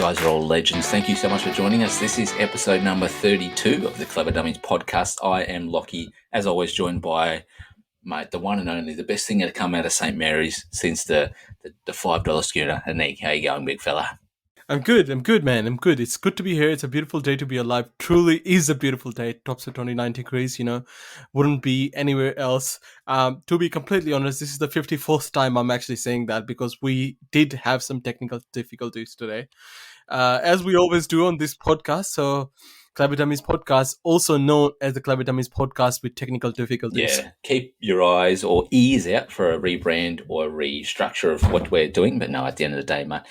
guys are all legends. Thank you so much for joining us. This is episode number 32 of the Clever Dummies Podcast. I am Lockie, as always, joined by, mate, the one and only, the best thing to come out of St. Mary's since the $5 schooner. Aneeqe, how you going, big fella? I'm good, man. I'm good. It's good to be here. It's a beautiful day to be alive. Truly is a beautiful day. Tops of 29 degrees, wouldn't be anywhere else. To be completely honest, this is the 54th time I'm actually saying that because we did have some technical difficulties today, as we always do on this podcast. So Clever Dummies Podcast, also known as the Clever Dummies Podcast with technical difficulties. Yeah, keep your eyes or ears out for a rebrand or a restructure of what we're doing. But no, at the end of the day, mate,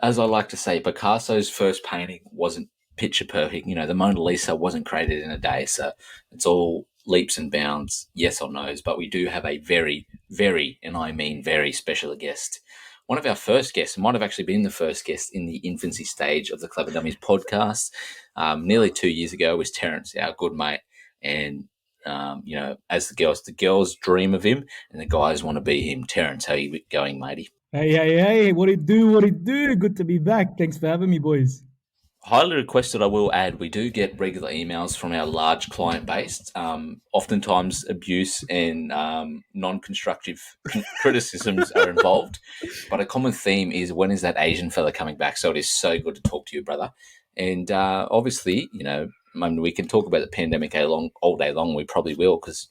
as I like to say, Picasso's first painting wasn't picture perfect. The Mona Lisa wasn't created in a day. So it's all leaps and bounds, yes or no's. But we do have a very, very, and I mean very special guest. One of our first guests, might have actually been the first guest in the infancy stage of the Clever Dummies podcast. Nearly 2 years ago was Terrence, our good mate. And, as the girls dream of him and the guys want to be him. Terrence, how you going, matey? Hey, what it do? Good to be back. Thanks for having me, boys. Highly requested, I will add, we do get regular emails from our large client base. Oftentimes abuse and non-constructive criticisms are involved. But a common theme is, when is that Asian fella coming back? So it is so good to talk to you, brother. And obviously, we can talk about the pandemic all day long. We probably will because,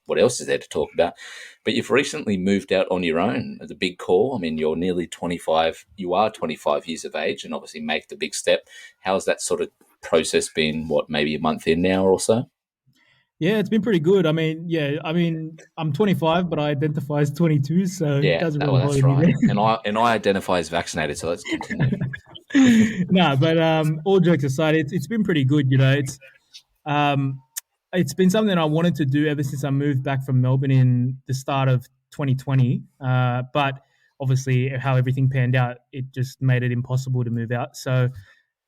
what else is there to talk about? But you've recently moved out on your own as a big call. I mean, you're nearly 25. You are 25 years of age and obviously make the big step. How's that sort of process been, maybe a month in now or so? Yeah, it's been pretty good. I'm 25, but I identify as 22, so yeah, it doesn't really bother that's right. me. and I identify as vaccinated, so let's continue. No, but all jokes aside, it's been pretty good. It's been something I wanted to do ever since I moved back from Melbourne in the start of 2020. But obviously, how everything panned out, it just made it impossible to move out. So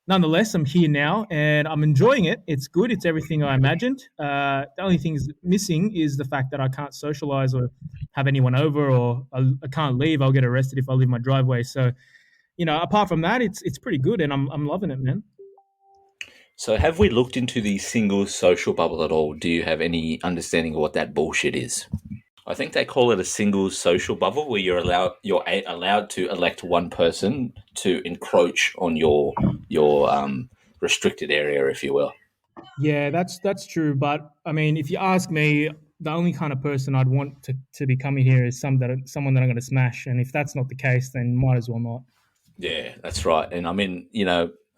nonetheless, I'm here now and I'm enjoying it. It's good. It's everything I imagined. The only thing missing is the fact that I can't socialize or have anyone over, or I can't leave. I'll get arrested if I leave my driveway. So, apart from that, it's pretty good and I'm loving it, man. So have we looked into the single social bubble at all? Do you have any understanding of what that bullshit is? I think they call it a single social bubble, where you're allowed to elect one person to encroach on your restricted area, if you will. Yeah, that's true. But I mean, if you ask me, the only kind of person I'd want to be coming here is someone that I'm going to smash. And if that's not the case, then might as well not. Yeah, that's right. And I mean,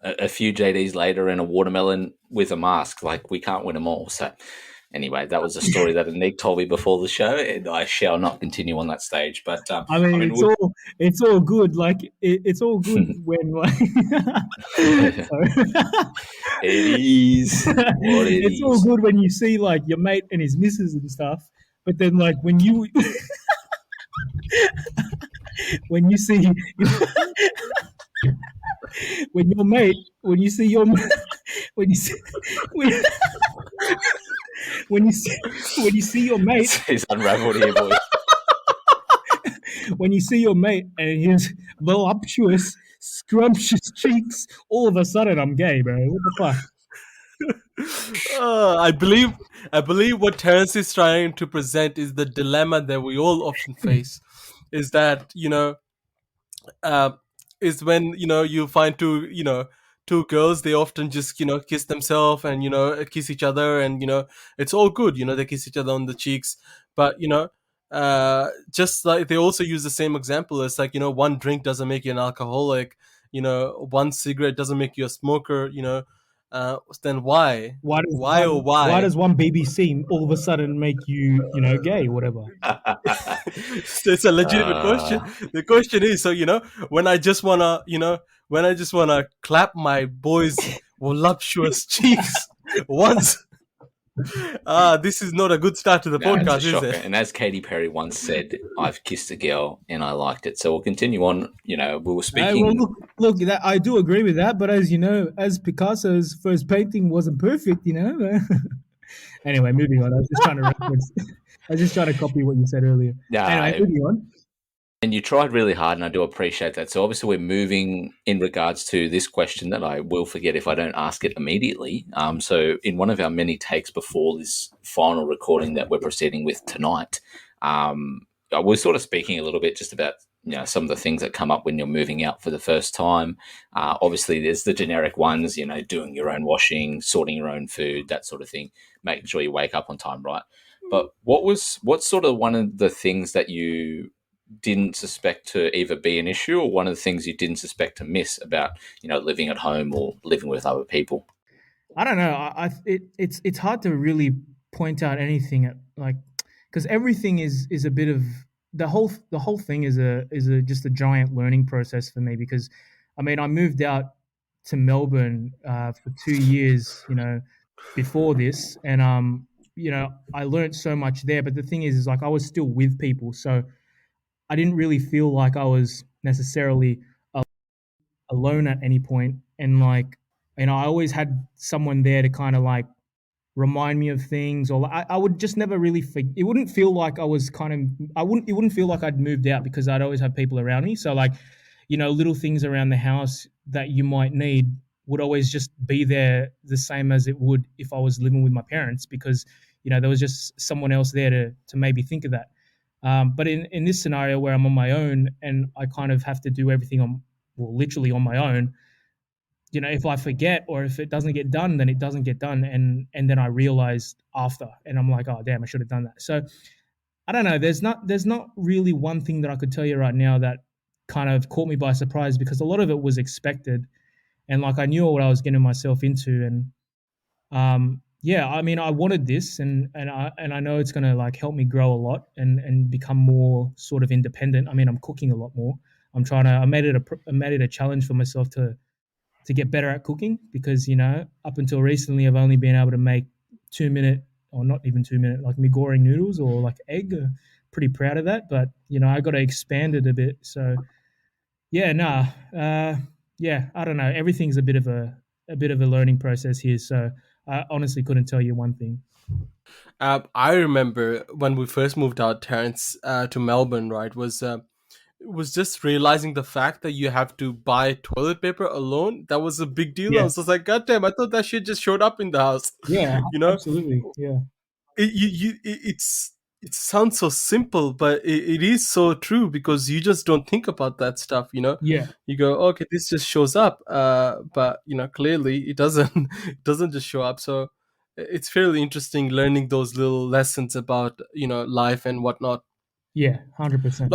a few JDs later and a watermelon with a mask, we can't win them all. So anyway, that was a story that Aneeqe told me before the show, and I shall not continue on that stage. But it's all good. It's all good when it is. It's all good when you see your mate and his missus and stuff. But then when you when you see when you see your mate it's unraveled here, boy. When you see your mate and his voluptuous, scrumptious cheeks, all of a sudden I'm gay, bro. What the fuck? I believe what Terrence is trying to present is the dilemma that we all often face, is that is when you find two girls, they often just kiss themselves and kiss each other, and it's all good, they kiss each other on the cheeks, but just like they also use the same example. It's one drink doesn't make you an alcoholic, one cigarette doesn't make you a smoker, then why does one BBC all of a sudden make you gay, whatever? It's a legitimate question. The question is, when I just wanna clap my boy's voluptuous cheeks once, this is not a good start to the podcast, is it? And as Katy Perry once said, I've kissed a girl and I liked it. So we'll continue on. We were speaking. Look, I do agree with that. But as you know, as Picasso's first painting wasn't perfect, Anyway, moving on. I was just trying to copy what you said earlier. Yeah. Anyway, moving on. And you tried really hard, and I do appreciate that. So obviously, we're moving in regards to this question that I will forget if I don't ask it immediately. So in one of our many takes before this final recording that we're proceeding with tonight, I was sort of speaking a little bit just about some of the things that come up when you're moving out for the first time. Obviously, there's the generic ones, doing your own washing, sorting your own food, that sort of thing, making sure you wake up on time, right? But what's sort of one of the things that you didn't suspect to either be an issue, or one of the things you didn't suspect to miss about living at home or living with other people? I don't know. It's hard to really point out anything at, like, because everything is a bit of the whole thing is just a giant learning process for me. Because I mean, I moved out to Melbourne for 2 years, before this, and I learned so much there. But the thing is like I was still with people, so I didn't really feel like I was necessarily alone at any point. And like, I always had someone there to kind of like remind me of things, or I would just never really it wouldn't feel like I was kind of it wouldn't feel like I'd moved out, because I'd always have people around me. So like, little things around the house that you might need would always just be there, the same as it would if I was living with my parents, because there was just someone else there to maybe think of that. But in this scenario where I'm on my own and I kind of have to do everything literally on my own, if I forget or if it doesn't get done, then it doesn't get done. And then I realized after, and I'm like, oh damn, I should have done that. So I don't know. There's not really one thing that I could tell you right now that kind of caught me by surprise, because a lot of it was expected, and like I knew what I was getting myself into. And yeah, I mean, I wanted this, and I know it's gonna like help me grow a lot and become more sort of independent. I mean, I'm cooking a lot more. I made it a challenge for myself to get better at cooking, because up until recently I've only been able to make 2 minute, or not even 2 minute, like mi-goreng noodles or like egg. Pretty proud of that, but I got to expand it a bit. So yeah, nah, yeah, I don't know. Everything's a bit of a learning process here. So I honestly couldn't tell you one thing. I remember when we first moved out, Terrence, to Melbourne, right, was just realizing the fact that you have to buy toilet paper alone. That was a big deal. I Yeah, was just like, God damn, I thought that shit just showed up in the house. yeah, you know, absolutely, yeah, it sounds so simple, but it is so true, because you just don't think about that stuff. yeah, You go, okay, this just shows up, but clearly it doesn't. It doesn't just show up. So it's fairly interesting learning those little lessons about life and whatnot. yeah, 100%.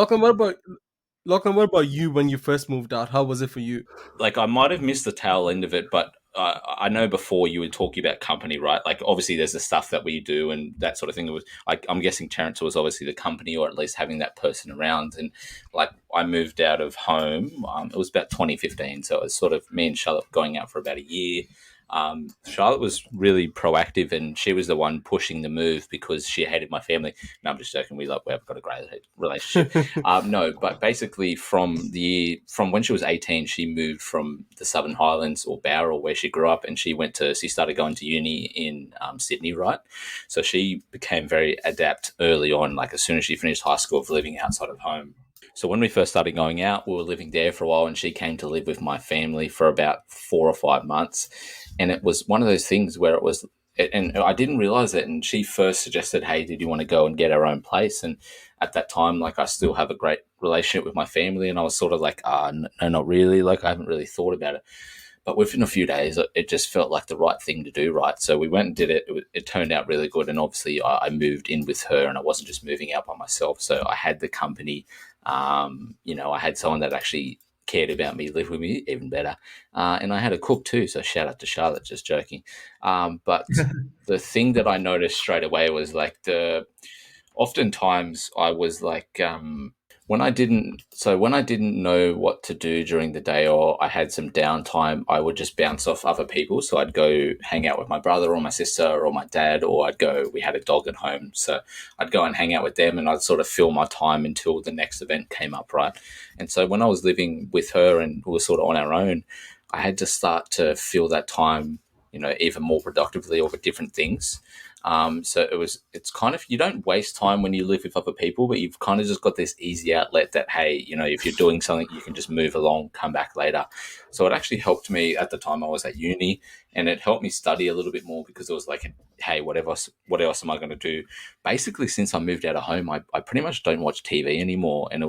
Lachlan, what about you when you first moved out? How was it for you? Like, I might have missed the tail end of it, but I know before you were talking about company, right? Like, obviously there's the stuff that we do and that sort of thing. It was like, I'm guessing Terrence was obviously the company, or at least having that person around. And like, I moved out of home. It was about 2015, so it was sort of me and Charlotte going out for about a year. Charlotte was really proactive, and she was the one pushing the move because she hated my family. No, I'm just joking. We've got a great relationship. No, but basically from when she was 18, she moved from the Southern Highlands, or Bowral, where she grew up, and she started going to uni in Sydney, right? So she became very adept early on, like as soon as she finished high school, of living outside of home. So when we first started going out, we were living there for a while, and she came to live with my family for about 4 or 5 months. And it was one of those things where and I didn't realize it. And she first suggested, hey, did you want to go and get our own place? And at that time, like, I still have a great relationship with my family. And I was sort of like, no, not really. Like, I haven't really thought about it. But within a few days, it just felt like the right thing to do, right? So we went and did it. It turned out really good. And obviously I moved in with her, and I wasn't just moving out by myself. So I had the company. I had someone that actually cared about me, lived with me, even better. And I had a cook too. So shout out to Charlotte, just joking. But the thing that I noticed straight away was like oftentimes I was like, when I didn't know what to do during the day, or I had some downtime, I would just bounce off other people. So I'd go hang out with my brother or my sister or my dad, or we had a dog at home. So I'd go and hang out with them, and I'd sort of fill my time until the next event came up, right? And so when I was living with her and we were sort of on our own, I had to start to fill that time, even more productively over different things. So it's kind of, you don't waste time when you live with other people, but you've kind of just got this easy outlet that, hey, if you're doing something, you can just move along, come back later. So it actually helped me at the time I was at uni, and it helped me study a little bit more, because it was like, hey, what else am I going to do? Basically, since I moved out of home, I pretty much don't watch TV anymore. And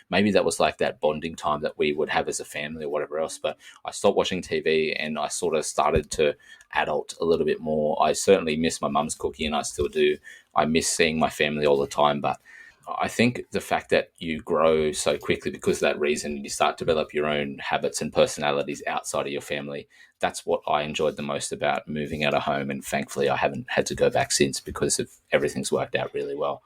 maybe that was like that bonding time that we would have as a family or whatever else. But I stopped watching TV, and I sort of started to adult a little bit more. I certainly miss my mum's cooking, and I still do. I miss seeing my family all the time. But I think the fact that you grow so quickly because of that reason, you start to develop your own habits and personalities outside of your family. That's what I enjoyed the most about moving out of home. And thankfully, I haven't had to go back since, because of everything's worked out really well.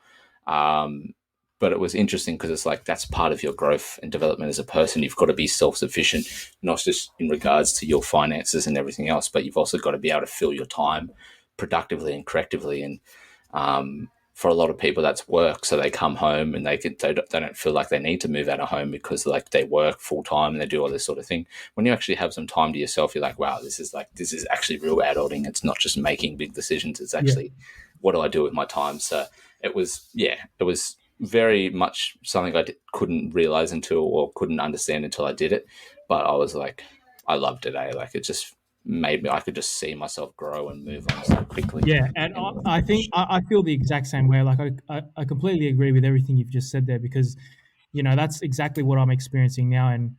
But it was interesting because it's like, that's part of your growth and development as a person. You've got to be self-sufficient, not just in regards to your finances and everything else, but you've also got to be able to fill your time productively and correctively. And for a lot of people, that's work. So they come home and they don't feel like they need to move out of home, because like they work full time and they do all this sort of thing. When you actually have some time to yourself, you're like, wow, this is actually real adulting. It's not just making big decisions. It's actually, what do I do with my time? So it was very much something I couldn't realize or couldn't understand until I did it. But I was like, I loved it. Like, it just made me, I could just see myself grow and move on so quickly. Yeah, and I think I feel the exact same way. Like I completely agree with everything you've just said there, because that's exactly what I'm experiencing now, and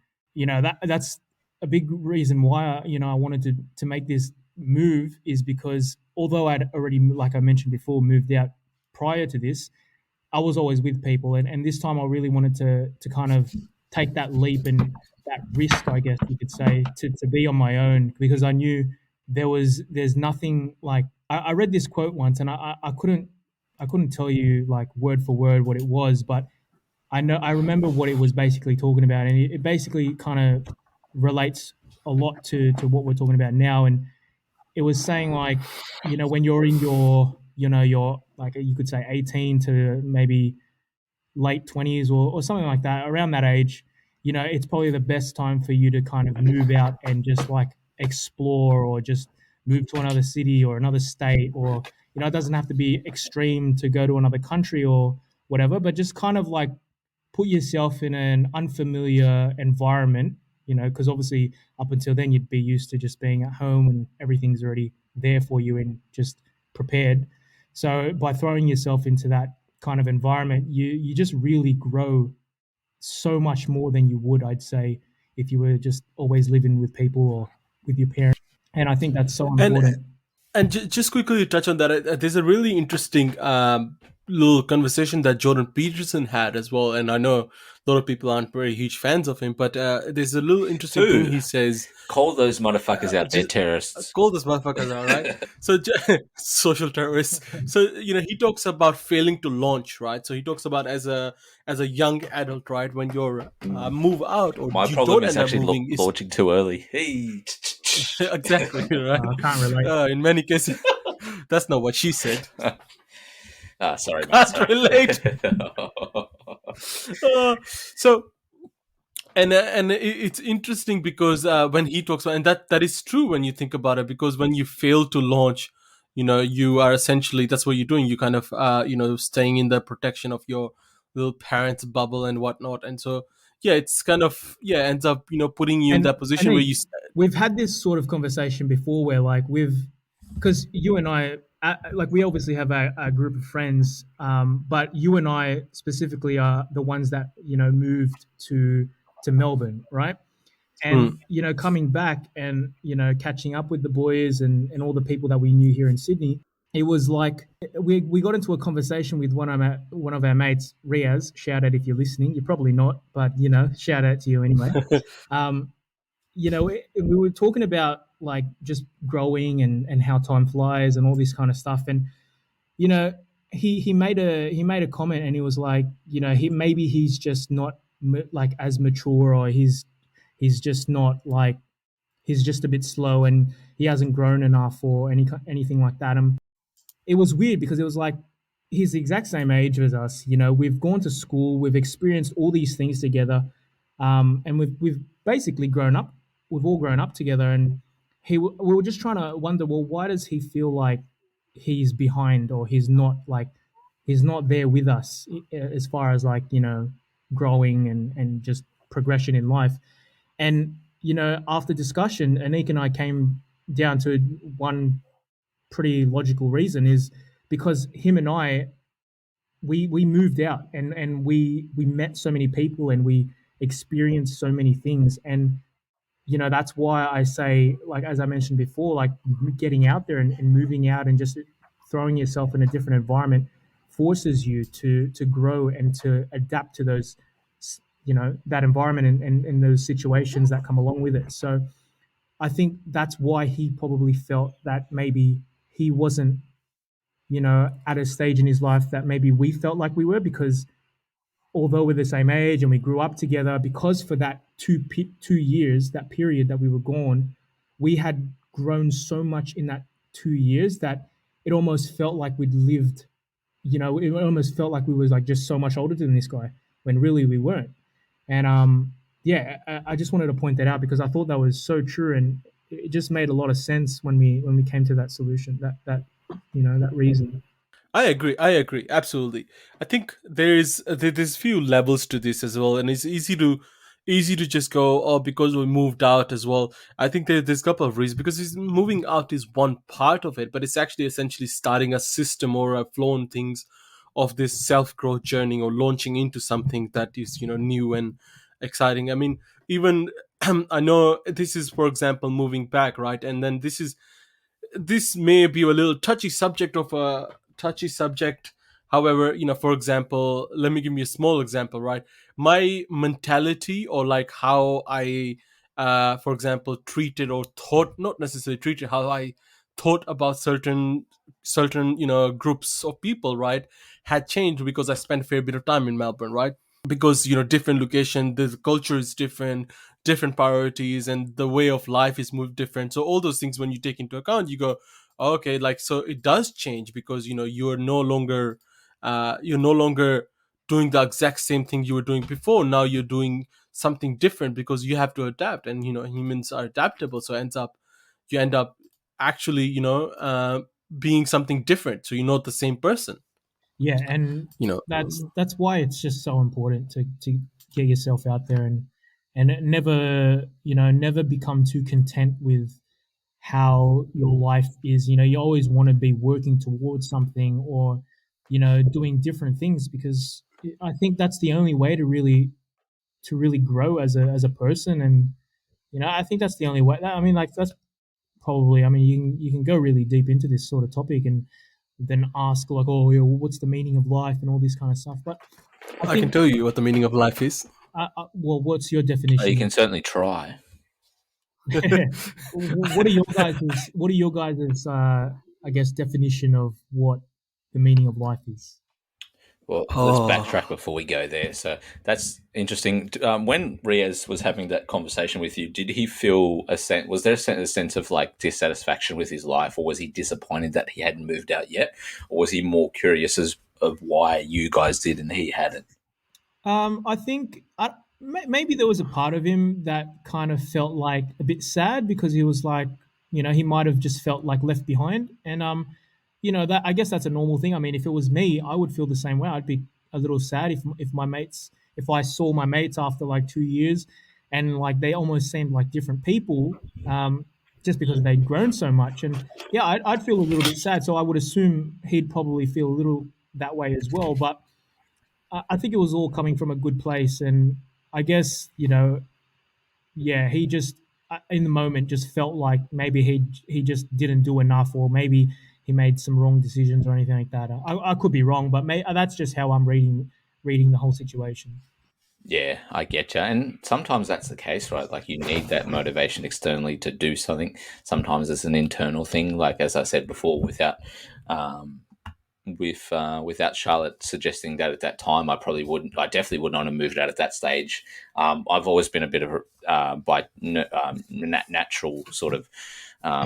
that's a big reason why I wanted to make this move, is because although I'd already, like I mentioned before, moved out prior to this, I was always with people, and this time I really wanted to kind of take that leap and that risk, I guess you could say, to be on my own, because I knew there's nothing like, I read this quote once, and I couldn't tell you like word for word what it was, but I remember what it was basically talking about, and it basically kind of relates a lot to what we're talking about now. And it was saying like, when you're in your like, you could say 18 to maybe late 20s, or something like that, around that age, it's probably the best time for you to kind of move out and just like explore, or just move to another city or another state, or it doesn't have to be extreme to go to another country or whatever, but just kind of like put yourself in an unfamiliar environment, because obviously up until then you'd be used to just being at home and everything's already there for you and just prepared. So by throwing yourself into that kind of environment, you just really grow so much more than you would, I'd say, if you were just always living with people or with your parents. And I think that's so important. And just quickly to touch on that, there's a really interesting little conversation that Jordan Peterson had as well. And I know a lot of people aren't very huge fans of him, but there's a little interesting thing he says. Call those motherfuckers out there terrorists. Call those motherfuckers out, right? So social terrorists. So he talks about failing to launch, right? So he talks about as a young adult, right, when you're move out, or my you problem don't is end up actually moving, launching too early. Hey. Exactly, right? I can't relate. In many cases, that's not what she said. Sorry, mate. Can't relate. So, and it's interesting because when he talks about, and that is true when you think about it, because when you fail to launch, you are essentially, that's what you're doing. You kind of staying in the protection of your little parents' bubble and whatnot, and so. Yeah, it's kind of ends up putting you in that position where you. We've had this sort of conversation before, where like because you and I, like we obviously have a group of friends, but you and I specifically are the ones that moved to Melbourne, right? And coming back and catching up with the boys and all the people that we knew here in Sydney, it was like we got into a conversation with one of our mates, Riaz. Shout out if you're listening. You're probably not, but shout out to you anyway. We were talking about like just growing and how time flies and all this kind of stuff. And he made a comment, and he was like, he's just not like as mature, or he's just not like, he's just a bit slow and he hasn't grown enough or anything like that. And it was weird because it was like, he's the exact same age as us. We've gone to school, we've experienced all these things together, and we've basically grown up. We've all grown up together, and we were just trying to wonder, well, why does he feel like he's behind, or he's not there with us as far as like, growing and just progression in life. And after discussion, Anik and I came down to one pretty logical reason, is because him and I, we moved out, and we met so many people, and we experienced so many things. And that's why I say, like, as I mentioned before, like, getting out there and moving out and just throwing yourself in a different environment forces you to grow and to adapt to those, that environment, and those situations that come along with it. So I think that's why he probably felt that maybe he wasn't, at a stage in his life that maybe we felt like we were, because although we're the same age and we grew up together, because for that 2 years, that period that we were gone, we had grown so much in that 2 years that it almost felt like we'd lived. It almost felt like we was like just so much older than this guy, when really we weren't. And yeah, I just wanted to point that out because I thought that was so true, and it just made a lot of sense when we came to that solution, that reason. I agree, absolutely. I think there's few levels to this as well, and it's easy to just go, oh, because we moved out as well. I think there's a couple of reasons, because moving out is one part of it, but it's actually essentially starting a system or a flow on things of this self growth journey, or launching into something that is new and exciting. I mean, even I know this is, for example, moving back, right, and then this may be a little touchy subject. However, for example, let me give you a small example, right? My mentality, or like how I for example, treated or thought, not necessarily treated, how I thought about certain groups of people, right, had changed because I spent a fair bit of time in Melbourne, right? Because different location, the culture is different priorities, and the way of life is moved different. So all those things, when you take into account, you go, okay, like, so it does change, because you're no longer doing the exact same thing you were doing before. Now you're doing something different, because you have to adapt, and humans are adaptable. So you end up actually being something different, so you're not the same person. Yeah, and you know that's why it's just so important to get yourself out there, and never, never become too content with how your life is. You always want to be working towards something, or doing different things, because I think that's the only way to really grow as a person. And I think that's the only way. I mean, like, that's probably, I mean, you can go really deep into this sort of topic and then ask, like, oh, yeah, well, what's the meaning of life and all this kind of stuff. But I I can think, tell you what the meaning of life is. well, what's your You definition can certainly try. what are your guys' I guess, definition of what the meaning of life is? Well, let's backtrack Oh, before we go there. So that's interesting. When Riaz was having that conversation with you, did he feel a sense? Was there a sense of like dissatisfaction with his life, or was he disappointed that he hadn't moved out yet, or was he more curious of why you guys did and he hadn't? I think maybe there was a part of him that kind of felt like a bit sad, because he was like, he might have just felt like left behind. And that, I guess, that's a normal thing. I mean, if it was me, I would feel the same way. I'd be a little sad if I saw my mates after like 2 years, and like they almost seemed like different people, just because they'd grown so much. And yeah, I'd feel a little bit sad. So I would assume he'd probably feel a little that way as well. But I think it was all coming from a good place. And I guess, yeah, he just, in the moment, just felt like maybe he just didn't do enough, or maybe he made some wrong decisions or anything like that. I could be wrong, but that's just how I'm reading the whole situation. Yeah, I get you. And sometimes that's the case, right? Like you need that motivation externally to do something. Sometimes it's an internal thing, like as I said before, um, without Charlotte suggesting that at that time, I definitely would not have moved out at that stage. I've always been a bit of a natural sort of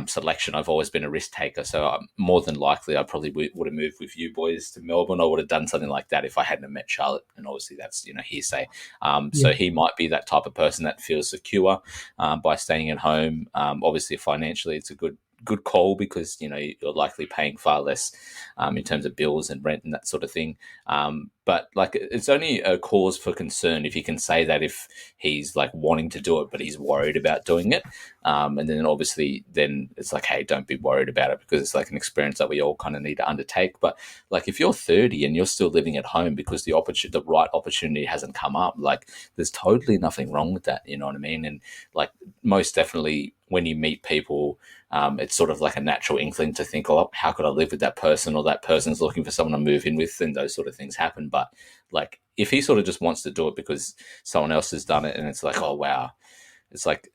selection. I've always been a risk taker, so more than likely I probably would have moved with you boys to Melbourne. I would have done something like that if I hadn't have met Charlotte, and obviously that's hearsay. Yeah, So he might be that type of person that feels secure by staying at home. Obviously, financially, it's a good good call because you're likely paying far less in terms of bills and rent and that sort of thing. But like it's only a cause for concern if you can say that if he's like wanting to do it but he's worried about doing it, and then obviously then it's like, hey, don't be worried about it because it's like an experience that we all kind of need to undertake. But like if you're 30 and you're still living at home because the right opportunity hasn't come up, like there's totally nothing wrong with that. You know what I mean? And like most definitely when you meet people, it's sort of like a natural inkling to think, oh, how could I live with that person, or that person's looking for someone to move in with, and those sort of things happen. But like if he sort of just wants to do it because someone else has done it and it's like, oh wow, it's like,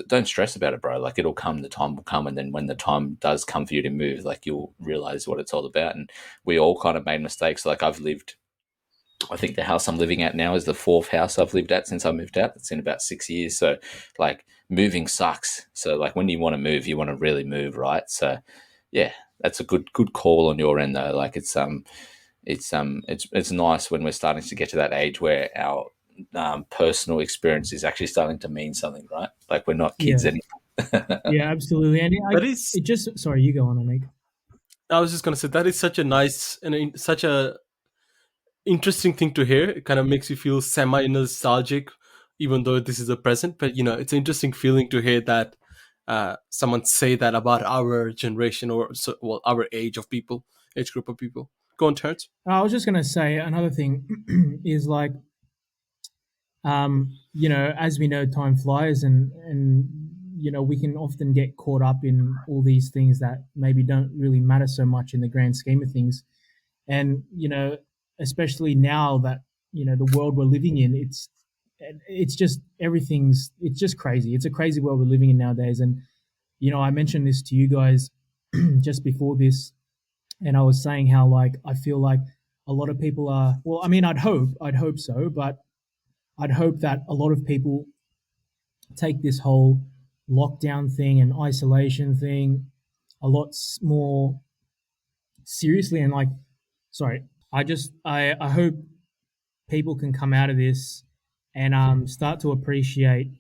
don't stress about it, bro. Like it'll come, the time will come, and then when the time does come for you to move, like you'll realize what it's all about. And we all kind of made mistakes. Like I think the house I'm living at now is the fourth house I've lived at since I moved out. It's in about 6 years. So like moving sucks. So like when you want to move, you want to really move, right? So yeah, that's a good call on your end though. Like it's nice when we're starting to get to that age where our personal experience is actually starting to mean something, right? Like we're not kids Yeah. anymore. Yeah, absolutely. And That is, sorry, you go on, Aneeqe. I was just going to say, that is such a nice and such a interesting thing to hear. It kind of makes you feel semi nostalgic, even though this is the present. But it's an interesting feeling to hear that someone say that about our generation, or our age group of people. Go on, Terrence. I was just going to say another thing is like, as we know, time flies, and we can often get caught up in all these things that maybe don't really matter so much in the grand scheme of things. And especially now that the world we're living in, it's just it's just crazy. It's a crazy world we're living in nowadays. And I mentioned this to you guys just before this, and I was saying how like I feel like a lot of people are, well, I mean, I'd hope so, but I'd hope that a lot of people take this whole lockdown thing and isolation thing a lot more seriously. And like, sorry, I hope people can come out of this and start to appreciate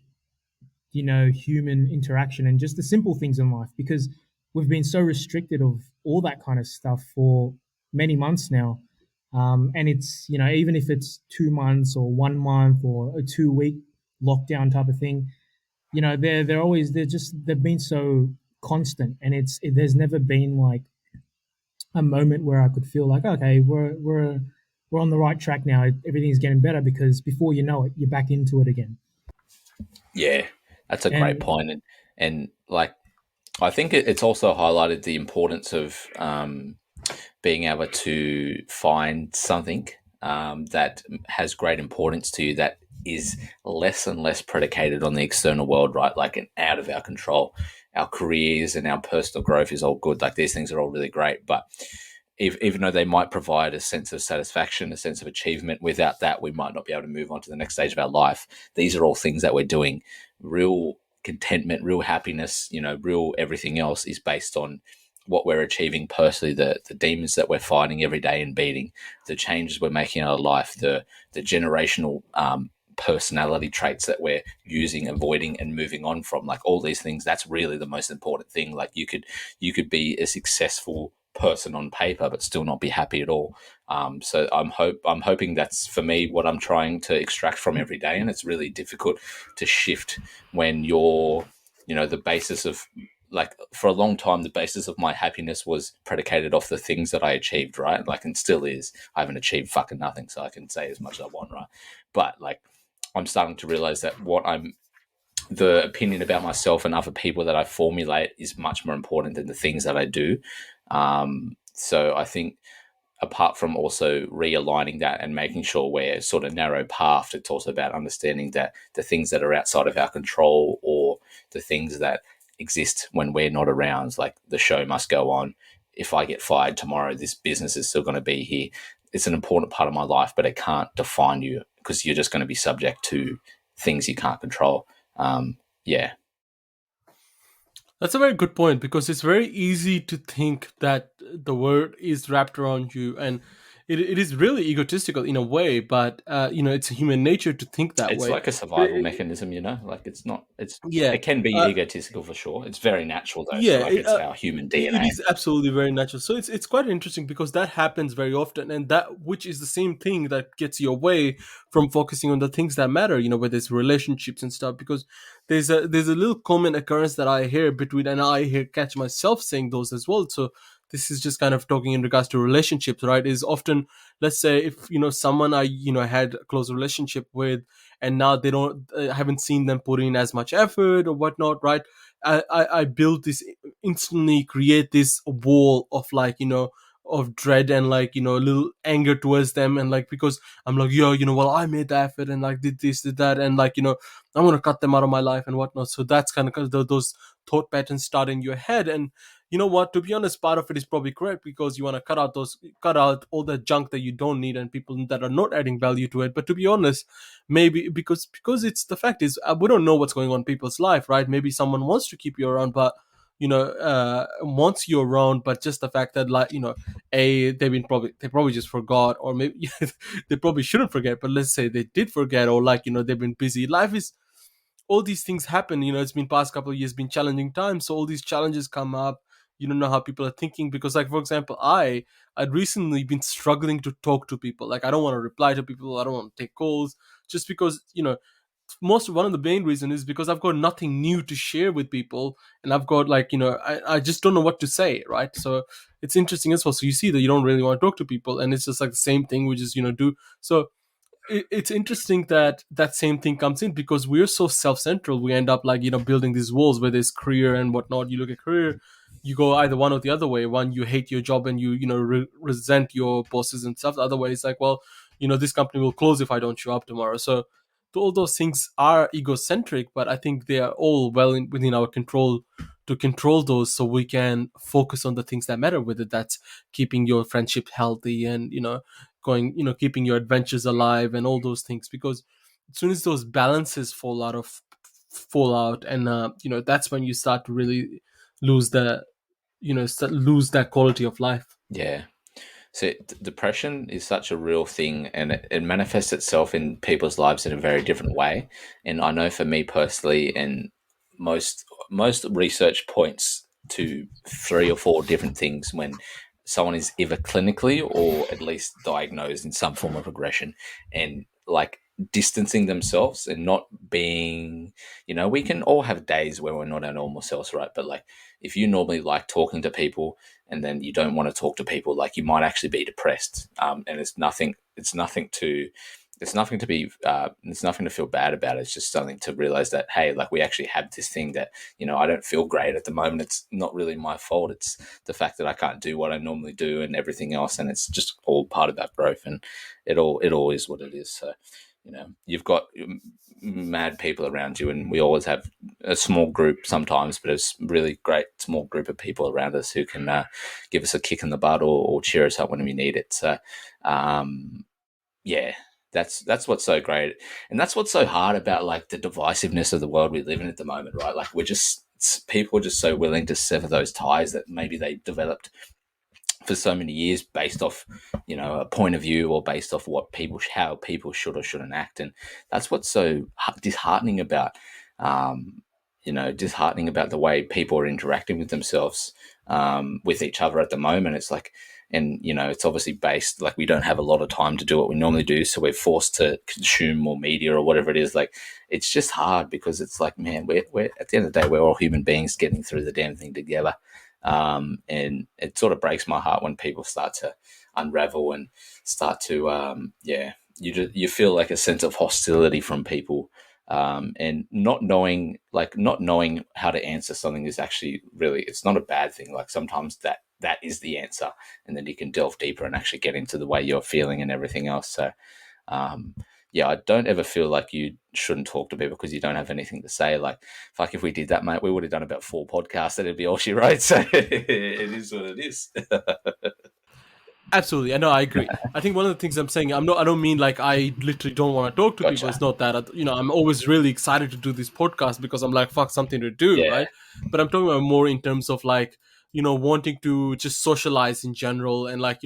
human interaction and just the simple things in life, because we've been so restricted of all that kind of stuff for many months now. And it's, even if it's 2 months or 1 month or a 2-week lockdown type of thing, they've been so constant, and there's never been like a moment where I could feel like, okay, we're on the right track now. Everything's getting better, because before you know it, you're back into it again. Yeah, that's a great point. And like, I think it's also highlighted the importance of being able to find something that has great importance to you, that is less and less predicated on the external world, right? Like out of our control. Our careers and our personal growth is all good. Like these things are all really great, but even though they might provide a sense of satisfaction, a sense of achievement, without that, we might not be able to move on to the next stage of our life. These are all things that we're doing. Real contentment, real happiness, real everything else is based on what we're achieving personally, the demons that we're fighting every day and beating, the changes we're making in our life, the generational personality traits that we're using, avoiding, and moving on from. Like all these things, that's really the most important thing. Like you could be a successful person on paper but still not be happy at all. So I'm hoping that's, for me, what I'm trying to extract from every day. And it's really difficult to shift when you're, the basis of, like, for a long time, the basis of my happiness was predicated off the things that I achieved, right? Like, and still is. I haven't achieved fucking nothing, so I can say as much as I want, right? But like, I'm starting to realize that the opinion about myself and other people that I formulate is much more important than the things that I do. So I think, apart from also realigning that and making sure we're sort of narrow path, it's also about understanding that the things that are outside of our control, or the things that exist when we're not around, like the show must go on. If I get fired tomorrow, this business is still going to be here. It's an important part of my life, but it can't define you, because you're just going to be subject to things you can't control. Yeah. That's a very good point, because it's very easy to think that the world is wrapped around you, and it is really egotistical in a way, but it's human nature to think that It's way. like a survival mechanism, like it's not. Yeah. It can be uh, egotistical for sure. It's very natural though, so yeah, like it's our human it DNA. is absolutely very natural. So it's quite interesting because that happens very often, and that which is the same thing that gets you away from focusing on the things that matter. Whether it's relationships and stuff. Because there's a little common occurrence that I hear between, and I hear catch myself saying those as well. So this is just kind of talking in regards to relationships, right? Is often, let's say, if someone I had a close relationship with, and now they don't haven't seen them put in as much effort or whatnot, right? I build this, instantly create this wall of like of dread and like a little anger towards them, and like because I'm like, yo, well, I made the effort and like did this, did that, and like I'm gonna cut them out of my life and whatnot. So that's kind of those thought patterns start in your head. And you know what, to be honest, part of it is probably correct, because you want to cut out all the junk that you don't need and people that are not adding value to it. But to be honest, maybe because it's the fact is, we don't know what's going on in people's life, right? Maybe someone wants to keep you around, but wants you around, but just the fact that, like, they probably just forgot, or maybe they probably shouldn't forget, but let's say they did forget, or like they've been busy. Life is, all these things happen. It's been past couple of years, been challenging times, so all these challenges come up. You don't know how people are thinking, because, like, for example, I'd recently been struggling to talk to people. Like, I don't want to reply to people, I don't want to take calls, just because one of the main reason is because I've got nothing new to share with people, and I've got, like, I just don't know what to say, right? So it's interesting as well. So you see that you don't really want to talk to people, and it's just like the same thing we just do. So it's interesting that that same thing comes in, because we're so self-centered. We end up, like, building these walls, where there's career and whatnot. You look at career, you go either one or the other way. One, you hate your job and resent your bosses and stuff. The other way is like, well, this company will close if I don't show up tomorrow. So all those things are egocentric, but I think they are all within our control to control those, so we can focus on the things that matter, whether that's keeping your friendship healthy, and going, keeping your adventures alive, and all those things. Because as soon as those balances fall out, and that's when you start to really lose lose that quality of life. Yeah. So depression is such a real thing, and it manifests itself in people's lives in a very different way. And I know for me personally, and most research points to 3 or 4 different things when someone is either clinically or at least diagnosed in some form of regression, and like distancing themselves and not being, we can all have days where we're not our normal selves, right? But like, if you normally like talking to people and then you don't want to talk to people, like, you might actually be depressed. And it's nothing to feel bad about. It's just something to realize that, hey, like, we actually have this thing that, I don't feel great at the moment. It's not really my fault. It's the fact that I can't do what I normally do and everything else. And it's just all part of that growth, and it all is what it is. So, you've got mad people around you, and we always have a small group sometimes, but it's really great small group of people around us who can give us a kick in the butt, or cheer us up when we need it. So, yeah, that's what's so great, and that's what's so hard about, like, the divisiveness of the world we live in at the moment, right? Like, people are just so willing to sever those ties that maybe they developed for so many years based off, a point of view, or based off how people should or shouldn't act. And that's what's so disheartening about, disheartening about the way people are interacting with themselves, with each other at the moment. It's like, and, it's obviously based, like, we don't have a lot of time to do what we normally do. So we're forced to consume more media or whatever it is. Like, it's just hard, because it's like, man, we're at the end of the day, we're all human beings getting through the damn thing together. And it sort of breaks my heart when people start to unravel and start to, you feel like a sense of hostility from people, and not knowing how to answer something is actually really, it's not a bad thing. Like, sometimes that is the answer, and then you can delve deeper and actually get into the way you're feeling and everything else. So, I don't ever feel like you shouldn't talk to people because you don't have anything to say. Like, fuck, if we did that, mate, we would have done about 4 podcasts, and it'd be all she wrote. So it is what it is. Absolutely, I know, I agree. I think one of the things I'm saying, I don't mean like I literally don't want to talk to people. It's not that. I'm always really excited to do this podcast because I'm like, fuck, something to do, right? But I'm talking about more in terms of, like, wanting to just socialize in general, and, like,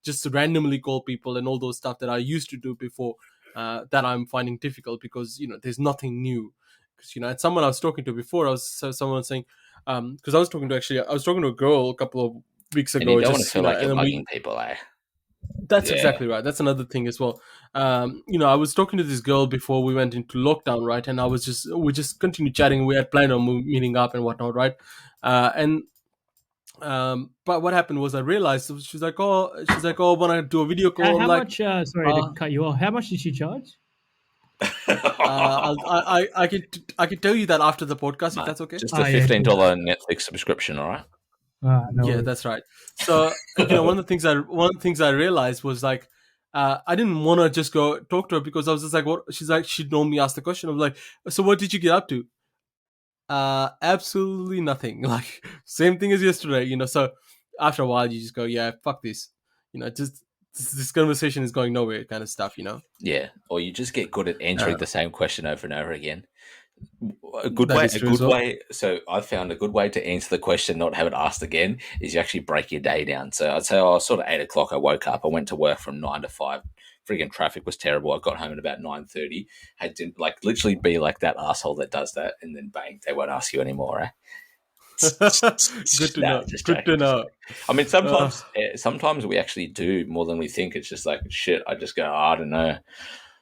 just randomly call people and all those stuff that I used to do before, that I'm finding difficult because there's nothing new. Because and someone I was talking to before, someone saying, because I was talking to a girl a couple of weeks And ago. you don't want to just feel like and you're then bugging people, eh? That's Yeah. exactly right. That's another thing as well. I was talking to this girl before we went into lockdown, right? And we just continued chatting. We had planned on meeting up and whatnot, right? But what happened was I realized she's like, oh, want to do a video call? How I'm like, much? Sorry to cut you off. How much did she charge? I can tell you that after the podcast, if that's okay. Just a $15 Netflix subscription, all right? No yeah, worries. that's right. So one of the things I realized was like, I didn't want to just go talk to her because I was just like, what? She's like, she normally asked the question of like, so what did you get up to? Absolutely nothing. Like same thing as yesterday, So after a while, you just go, yeah, fuck this. Just this conversation is going nowhere, kind of stuff. Yeah, or you just get good at answering the same question over and over again. A That good is true as well. way. So I found a good way to answer the question, not have it asked again, is you actually break your day down. So I'd say, sort of 8 o'clock. I woke up. I went to work from 9 to 5. Freaking traffic was terrible. I got home at about 9:30. Had to literally be like that asshole that does that, and then bang, they won't ask you anymore. Eh? Good to know. Good to know. I mean, sometimes we actually do more than we think. It's just like shit. I just go, I don't know.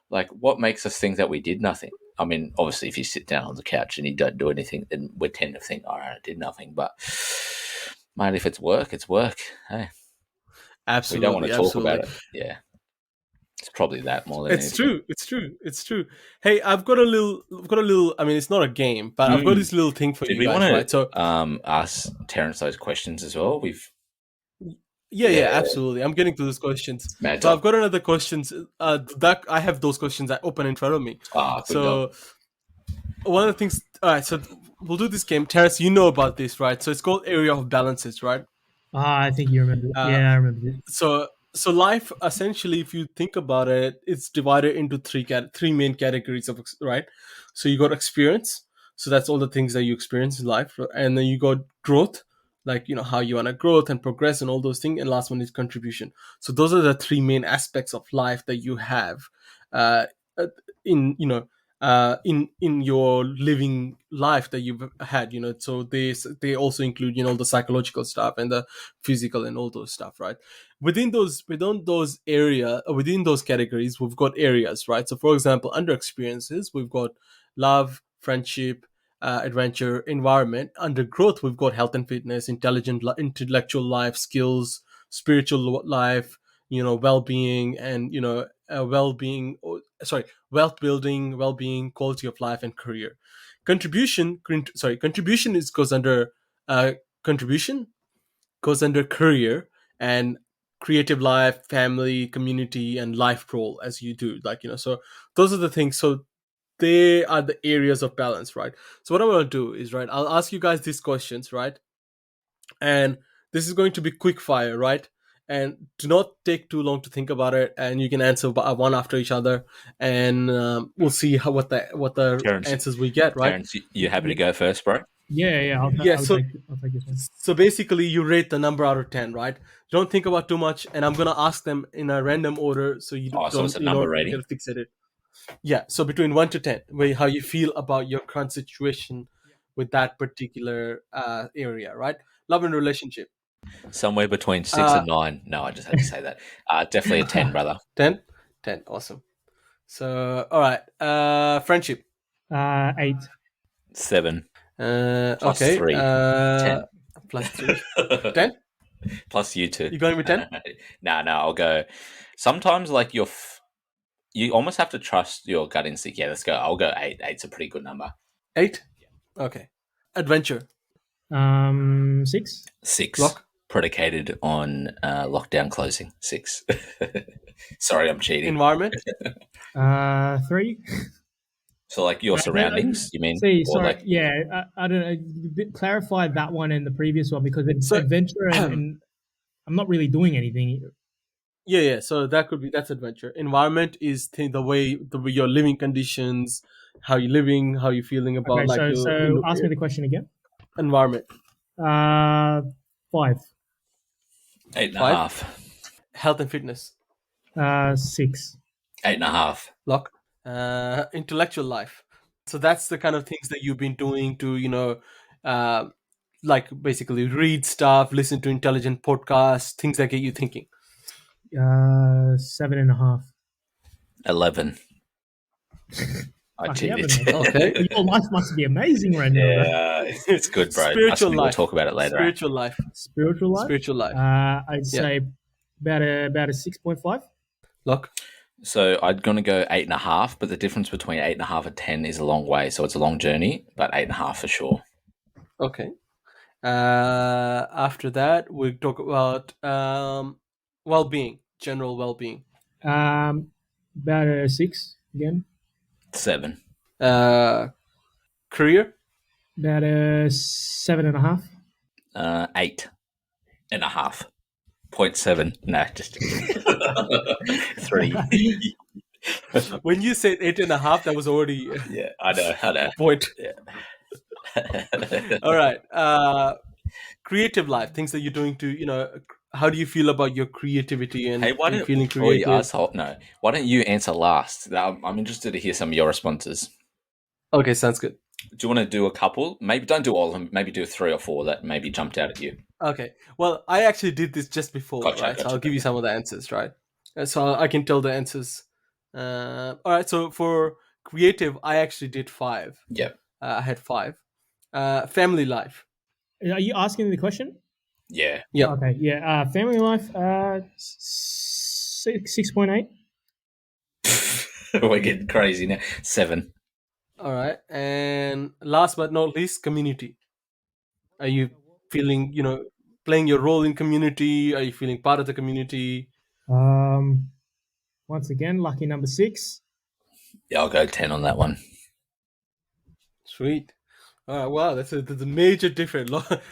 Like, what makes us think that we did nothing? I mean, obviously, if you sit down on the couch and you don't do anything, then we tend to think, all right, I did nothing. But, mate, if it's work, it's work. Hey, absolutely. We don't want to talk about it. Yeah, it's probably that more than anything. It's true. Hey, I've got a little. I mean, it's not a game, but I've got this little thing for you guys, right? So, ask Terrence those questions as well. Yeah, absolutely. I'm getting to those questions. So I've got another questions. That I have those questions that open in front of me. So one of the things. All right, so we'll do this game. Terrence, you know about this, right? So it's called Area of Balances, right? I think you remember. Yeah, I remember it. So life, essentially, if you think about it, it's divided into three main categories of, right? So you got experience. So that's all the things that you experience in life, and then you got growth, like how you want to growth and progress and all those things. And last one is contribution. So those are the three main aspects of life that you have, in in your living life that you've had. So they also include the psychological stuff and the physical and all those stuff, right? Within those categories, we've got areas, right? So for example, under experiences, we've got love, friendship, adventure, environment. Under growth, we've got health and fitness, intellectual life, skills, spiritual life, well-being, and wealth building, well-being, quality of life, and career. Contribution goes under career and creative life, family, community, and life role, as you do, so those are the things. So they are the areas of balance, right? So what I'm going to do is, right, I'll ask you guys these questions, right? And this is going to be quick fire, right? And do not take too long to think about it, and you can answer one after each other, and we'll see what the Terrence, answers we get, right? Terrence, you happy to go first, bro? Yeah. I'll take this one. So basically, you rate the number out of 10, right? Don't think about too much, and I'm gonna ask them in a random order, so you so it's a number rating. Get fixated. Yeah, so between 1 to 10, how you feel about your current situation with that particular area, right? Love and relationship. Somewhere between 6 and 9. No, I just had to say that. Definitely a 10, brother. 10? 10, awesome. So, all right. Friendship. 8. 7. Plus okay. 3. 10. Plus 3. 10? Plus you 2. You going with 10? No, I'll go. Sometimes, like, you almost have to trust your gut instinct. Yeah, let's go. I'll go 8. 8's a pretty good number. 8? Okay. Adventure. 6. 6. Lock. Predicated on lockdown closing. 6. Sorry, I'm cheating. Environment. 3. So, like, your surroundings, you mean? Sorry. Yeah, I don't know. Clarify that one and the previous one, because it's adventure and I'm not really doing anything. Yeah. So that's adventure. Environment is the way your living conditions, how you're living, how you're feeling about. Okay, so ask me the question again. Environment. 5. 8.5. Health and fitness. 6. 8.5. Lock. Intellectual life. So that's the kind of things that you've been doing to, like basically read stuff, listen to intelligent podcasts, things that get you thinking. 7.5. 11. I Fuck, cheated. yeah, Okay. Your life must be amazing right now. Bro. Yeah, it's good, bro. Spiritual Trust me, life. we'll talk about it later. Spiritual life. Spiritual life. Spiritual life. I'd say about a 6.5. Lock. So I'm going to go 8.5, but the difference between 8.5 and 10 is a long way. So it's a long journey, but 8.5 for sure. Okay. After that, we talk about well-being, general well-being. About a 6 again. 7. Career. About a 7.5. 8.5. 0.7. No, just 3. When you said 8.5, that was already Yeah, I know. point. Yeah. All right. Creative life, things that you're doing to, how do you feel about your creativity and, Hey, why and don't feeling oh, you creative? asshole? No, why don't you answer last? I'm interested to hear some of your responses. Okay, sounds good. Do you want to do a couple? Maybe don't do all of them. Maybe do 3 or 4 that maybe jumped out at you. Okay. Well, I actually did this just before, right? So I'll give you some of the answers, right? So I can tell the answers. All right. So for creative, I actually did 5. Yep. I had 5. Family life. Are you asking the question? Yeah. Yeah. Okay. Yeah. Family life. 6.8. We're getting crazy now. 7. All right. And last but not least, community. Are you feeling, playing your role in community? Are you feeling part of the community? Once again, lucky number 6. Yeah, I'll go 10 on that one. Sweet. Wow, that's a major difference.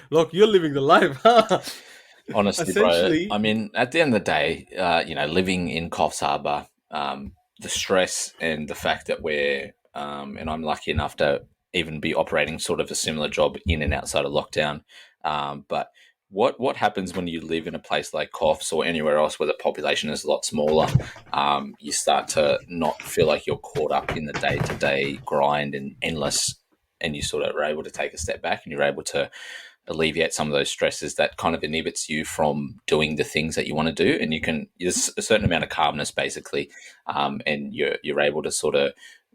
Look, you're living the life, huh? Honestly, bro. I mean, at the end of the day, living in Coffs Harbour, the stress and the fact that we're, and I'm lucky enough to even be operating sort of a similar job in and outside of lockdown. But what happens when you live in a place like Coffs or anywhere else where the population is a lot smaller? You start to not feel like you're caught up in the day-to-day grind and endless, and you sort of are able to take a step back and you're able to alleviate some of those stresses that kind of inhibits you from doing the things that you want to do, and there's a certain amount of calmness basically, and you're able to sort of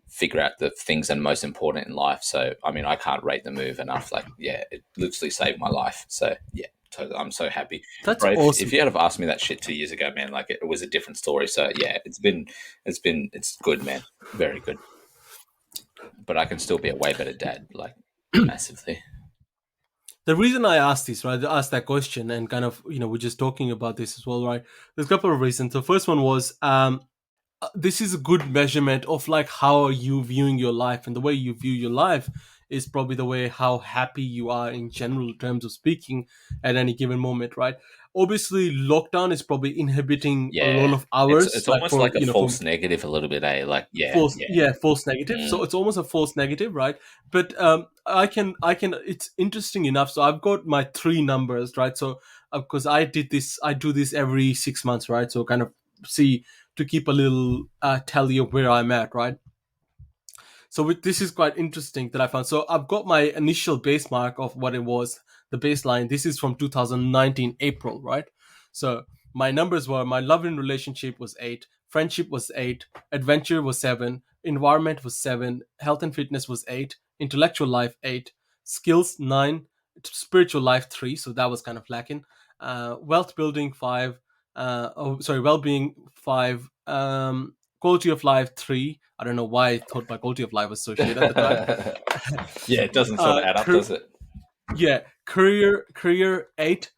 figure out the things that are most important in life. So I mean, I can't rate the move enough. Like, yeah, it literally saved my life. So yeah, totally, I'm so happy. That's Bro, awesome. If you had have asked me that shit 2 years ago, man, like it was a different story. So yeah, it's good, man, very good. But I can still be a way better dad, like massively. The reason I asked this, right, I asked that question and kind of, we're just talking about this as well, right? There's a couple of reasons. The first one was, this is a good measurement of like how are you viewing your life, and the way you view your life is probably the way how happy you are in general terms of speaking at any given moment, right? Obviously, lockdown is probably inhibiting a lot of hours. It's almost like a false negative a little bit, eh? Like, false negative. So it's almost a false negative, right? But I can. It's interesting enough. So I've got my 3 numbers, right? So because I do this every 6 months, right? So kind of see to keep a little tally of where I'm at, right? So this is quite interesting that I found. So I've got my initial base mark of what it was, the baseline. This is from 2019 April, right? So my numbers were: my love and relationship was 8, friendship was 8, adventure was 7, environment was 7, health and fitness was 8, intellectual life 8, skills 9, spiritual life 3. So that was kind of lacking. Wealth building 5. Well-being 5. Quality of life 3. I don't know why I thought my quality of life was so shit at the time. Yeah, it doesn't sort of add up, does it? Yeah, career 8,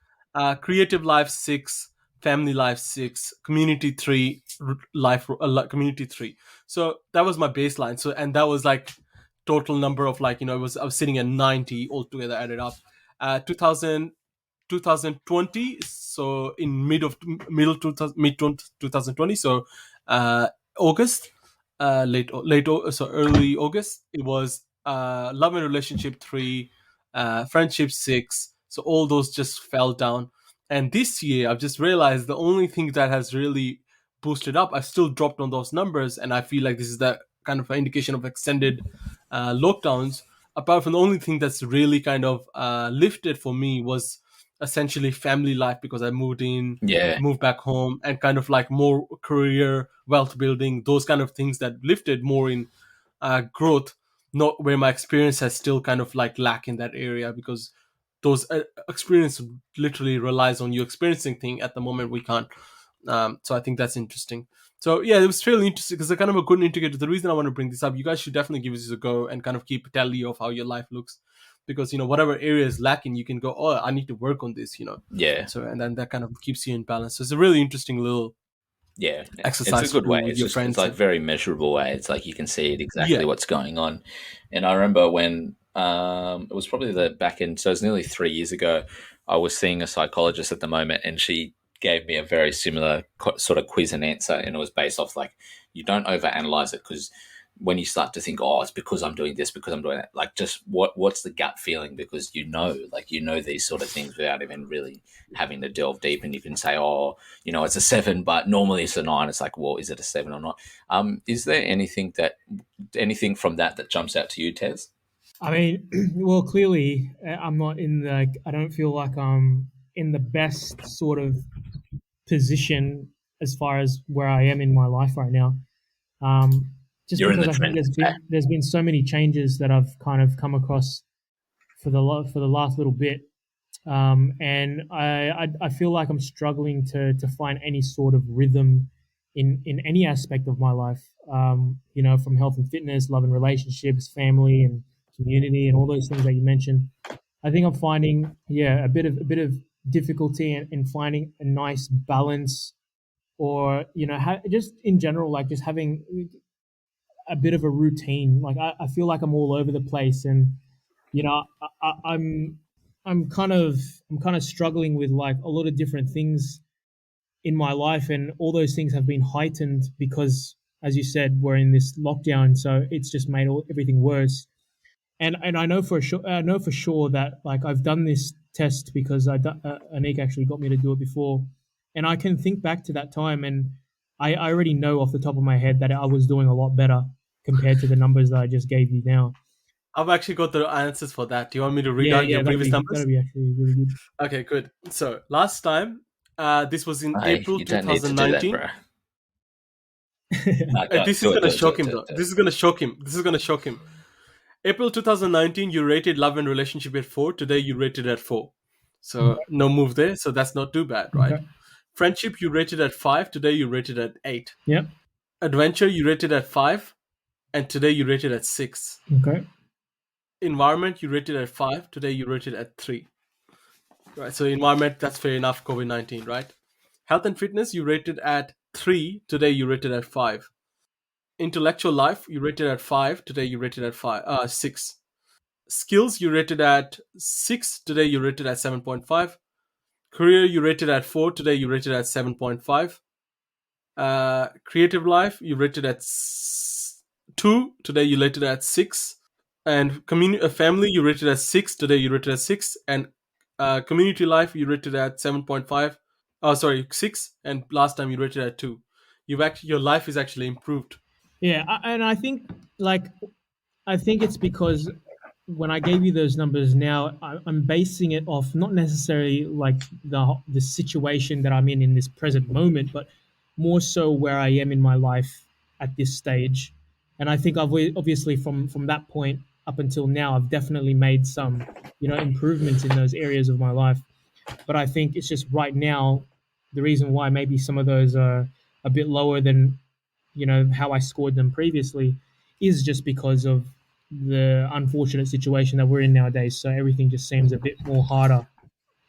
creative life 6, family life 6, community 3, community 3. So that was my baseline. So, and that was like total number of like, I was sitting at 90 altogether added up. 2020, so in mid 2020, so August, early August, it was love and relationship 3, friendship 6. So all those just fell down. And this year, I've just realized the only thing that has really boosted up, I still dropped on those numbers, and I feel like this is the kind of an indication of extended lockdowns. Apart from the only thing that's really kind of lifted for me was essentially family life, because I Yeah, moved back home, and kind of like more career, wealth building, those kind of things that lifted more in growth, not where my experience has still kind of like lack in that area, because those experience literally relies on you experiencing thing. At the moment we can't. So I think that's interesting. So yeah, it was fairly interesting because it's kind of a good indicator. The reason I want to bring this up, you guys should definitely give this a go and kind of keep a tally of how your life looks, because whatever area is lacking, you can go, oh, I need to work on this. yeah, So, and then that kind of keeps you in balance. So it's a really interesting little yeah. It's a exercise to good do way. with your It's friends. like very measurable way. It's like you can see it exactly Yeah. what's going on. And I remember when it was probably the back in, so it was nearly 3 years ago. I was seeing a psychologist at the moment, and she gave me a very similar sort of quiz and answer, and it was based off like you don't overanalyze it, because when you start to think, oh, it's because I'm doing this, because I'm doing that, like just what's the gut feeling, because these sort of things without even really having to delve deep, and you can say, oh, it's a 7, but normally it's a 9. It's like, well, is it a 7 or not? Is there anything from that jumps out to you, Tez? I mean, well, clearly, I'm not in the. I don't feel like I'm in the best sort of position as far as where I am in my life right now. Um, just You're in because the I think trenches, eh? there's been so many changes that I've kind of come across for the last little bit, and I feel like I'm struggling to find any sort of rhythm in any aspect of my life. From health and fitness, love and relationships, family and community, and all those things that you mentioned. I think I'm finding, a bit of difficulty in finding a nice balance, or just in general, like just having a bit of a routine. Like I feel like I'm all over the place, and you know I'm kind of struggling with like a lot of different things in my life, and all those things have been heightened because, as you said, we're in this lockdown, so it's just made everything worse. And I know for sure that like I've done this test because Aneeqe actually got me to do it before, and I can think back to that time, and I already know off the top of my head that I was doing a lot better compared to the numbers that I just gave you now. I've actually got the answers for that. Do you want me to read Yeah, out yeah, your previous that'd numbers? be actually really good. Okay, good. So last time, this was in Hey, April you don't need to do that, 2019. bro. No, go This is do it, gonna do it, do shock it, him, do it, though. do it. This is gonna shock him. This is gonna shock him. April 2019, you rated love and relationship at 4. Today, you rated at 4. So no move there. So that's not too bad, right? Okay. Friendship, you rated at 5. Today, you rated at 8. Yep. Adventure, you rated at 5. And today, you rated at 6. Okay. Environment, you rated at 5. Today, you rated at 3. Right. So environment, that's fair enough. COVID-19, right? Health and fitness, you rated at 3. Today, you rated at 5. Intellectual life, you rated at 5. Today, you rated at 6. Skills, you rated at 6. Today, you rated at 7.5. Career, you rated at 4. Today, you rated at 7.5. Creative life, you rated at 2. Today, you rated at 6. And family, you rated at 6. Today, you rated at 6. And community life, you rated at 7.5. Oh, sorry, 6. And last time, you rated at 2. Your life is actually improved. Yeah, and I think it's because when I gave you those numbers now, I'm basing it off not necessarily like the situation that I'm in this present moment, but more so where I am in my life at this stage. And I think obviously from that point up until now, I've definitely made some improvements in those areas of my life. But I think it's just right now the reason why maybe some of those are a bit lower than how I scored them previously is just because of the unfortunate situation that we're in nowadays. So everything just seems a bit more harder.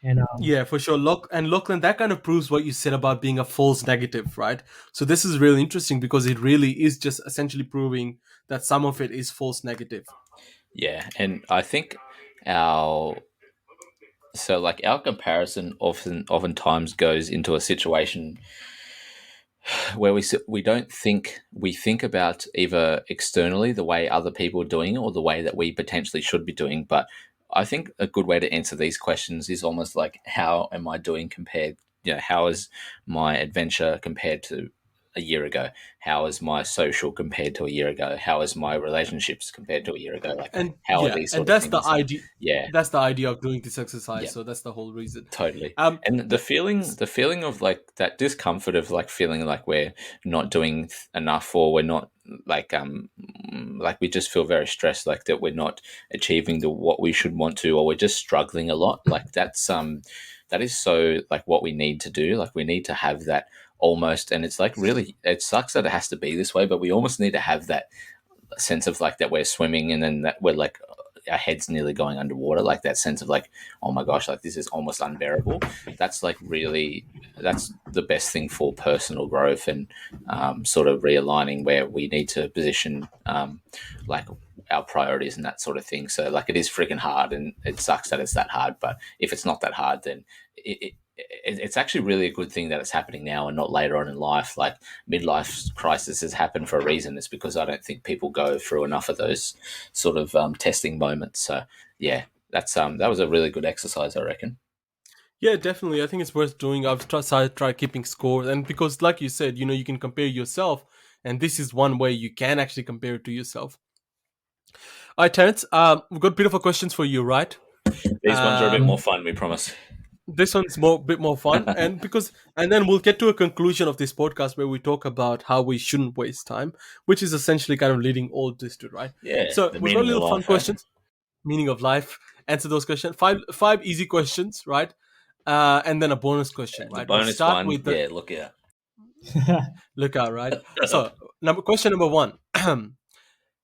And Yeah, for sure. Lachlan, that kind of proves what you said about being a false negative, right? So this is really interesting because it really is just essentially proving that some of it is false negative. Yeah, and I think our our comparison oftentimes goes into a situation where we think about either externally the way other people are doing or the way that we potentially should be doing, but I think a good way to answer these questions is almost like, how am I doing compared? How is my adventure compared to a year ago? How is my social compared to a year ago? How is my relationships compared to a year ago? Like, And how are these and sort of that's the things? idea. Yeah, That's the idea of doing this exercise. yeah. So that's the whole reason. Totally. Um, And the feeling of like that discomfort of like feeling like we're not doing enough, or we're not like we just feel very stressed, like that we're not achieving what we should want to, or we're just struggling a lot. Like that is so like what we need to do. Like we need to have that almost, and it's like really, it sucks that it has to be this way, but we almost need to have that sense of like that we're swimming, and then that we're like our head's nearly going underwater, like that sense of like, oh my gosh, like this is almost unbearable. That's like really, that's the best thing for personal growth, and sort of realigning where we need to position like our priorities and that sort of thing. So like it is freaking hard, and it sucks that it's that hard, but if it's not that hard, then it's actually really a good thing that it's happening now and not later on in life. Like midlife crisis has happened for a reason. It's because I don't think people go through enough of those sort of testing moments. So yeah, that was a really good exercise, I reckon. yeah, definitely. I think it's worth doing. I've tried keeping score, and because, like you said, you can compare yourself, and this is one way you can actually compare it to yourself. All right, Terrence. We've got a bit of a questions for you, right? These ones are a bit more fun, we promise. This one's bit more fun, and then we'll get to a conclusion of this podcast where we talk about how we shouldn't waste time, which is essentially kind of leading all this to, right? Yeah. So The we've got a meaning of little fun life, questions. Meaning of life. Answer those questions. Five easy questions, right? And then a bonus question, The right? We'll bonus start one, with the yeah, look out. look out, right? So question number one.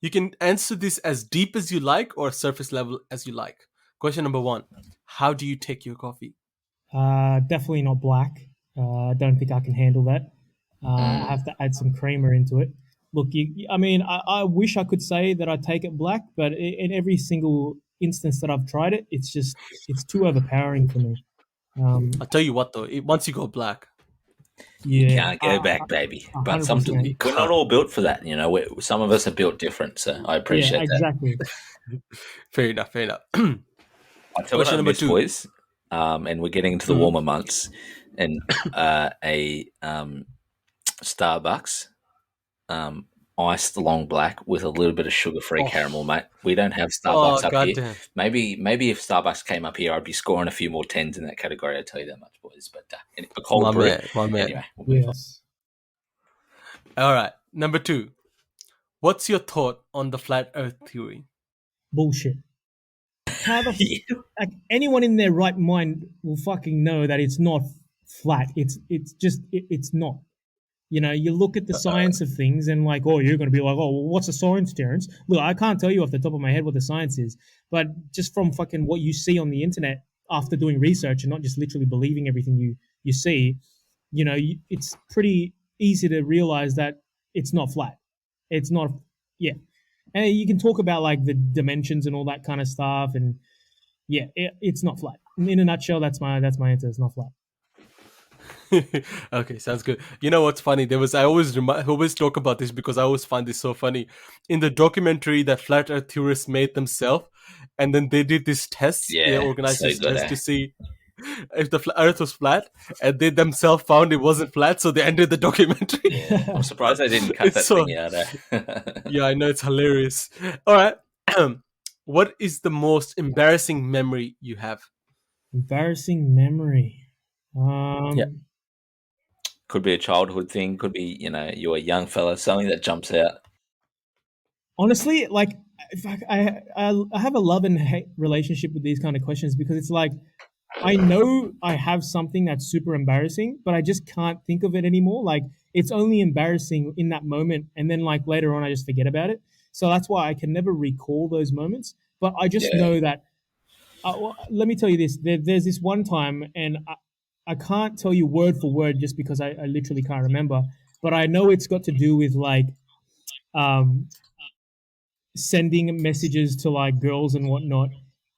You can answer this as deep as you like or surface level as you like. Question number one. How do you take your coffee? Definitely not black. I don't think I can handle that. I have to add some creamer into it. Look, I mean, I wish I could say that I take it black, but in every single instance that I've tried it, it's too overpowering for me. I'll tell you what though, once you go black, You Yeah, can't go back, baby. But 100%. we're not all built for that. Some of us are built different. So I Yeah, appreciate that. exactly. fair enough. I tell you what Question I number miss, two. boys, and we're getting into the warmer months, and a Starbucks iced long black with a little bit of sugar-free Oh. caramel, mate. We don't have Oh, Starbucks up here. goddamn. Maybe if Starbucks came up here, I'd be scoring a few more tens in that category. I tell you that much, boys. But a cold My brew. man, my man. Anyway, we'll move on. Yes. All right. Number two. What's your thought on the flat Earth theory? Bullshit. How the like anyone in their right mind will fucking know that it's not flat. It's not. You look at the science of things and like, oh, you're going to be like, oh, well, what's the science, Terrence? Look, I can't tell you off the top of my head what the science is, but just from fucking what you see on the internet after doing research and not just literally believing everything you see, it's pretty easy to realize that it's not flat. It's not, yeah. And you can talk about like the dimensions and all that kind of stuff, and yeah, it's not flat. In a nutshell, that's my answer. It's not flat. Okay, sounds good. You know what's funny? I always talk about this because I always find this so funny. In the documentary that flat Earth theorists made themselves, and then they did this test. They organized so this good, test to see if the Earth was flat, and they themselves found it wasn't flat, so they ended the documentary. Yeah, I'm surprised they didn't cut that thing out. Yeah, I know, it's hilarious. All right, what is the most embarrassing memory you have? Embarrassing memory. Yeah. Could be a childhood thing. Could be, you're a young fella. Something that jumps out. Honestly, like I have a love and hate relationship with these kind of questions because it's like I know I have something that's super embarrassing, but I just can't think of it anymore. Like it's only embarrassing in that moment, and then like later on, I just forget about it. So that's why I can never recall those moments. But I just know that. Well, let me tell you this: there's this one time, and I can't tell you word for word just because I literally can't remember. But I know it's got to do with like sending messages to like girls and whatnot,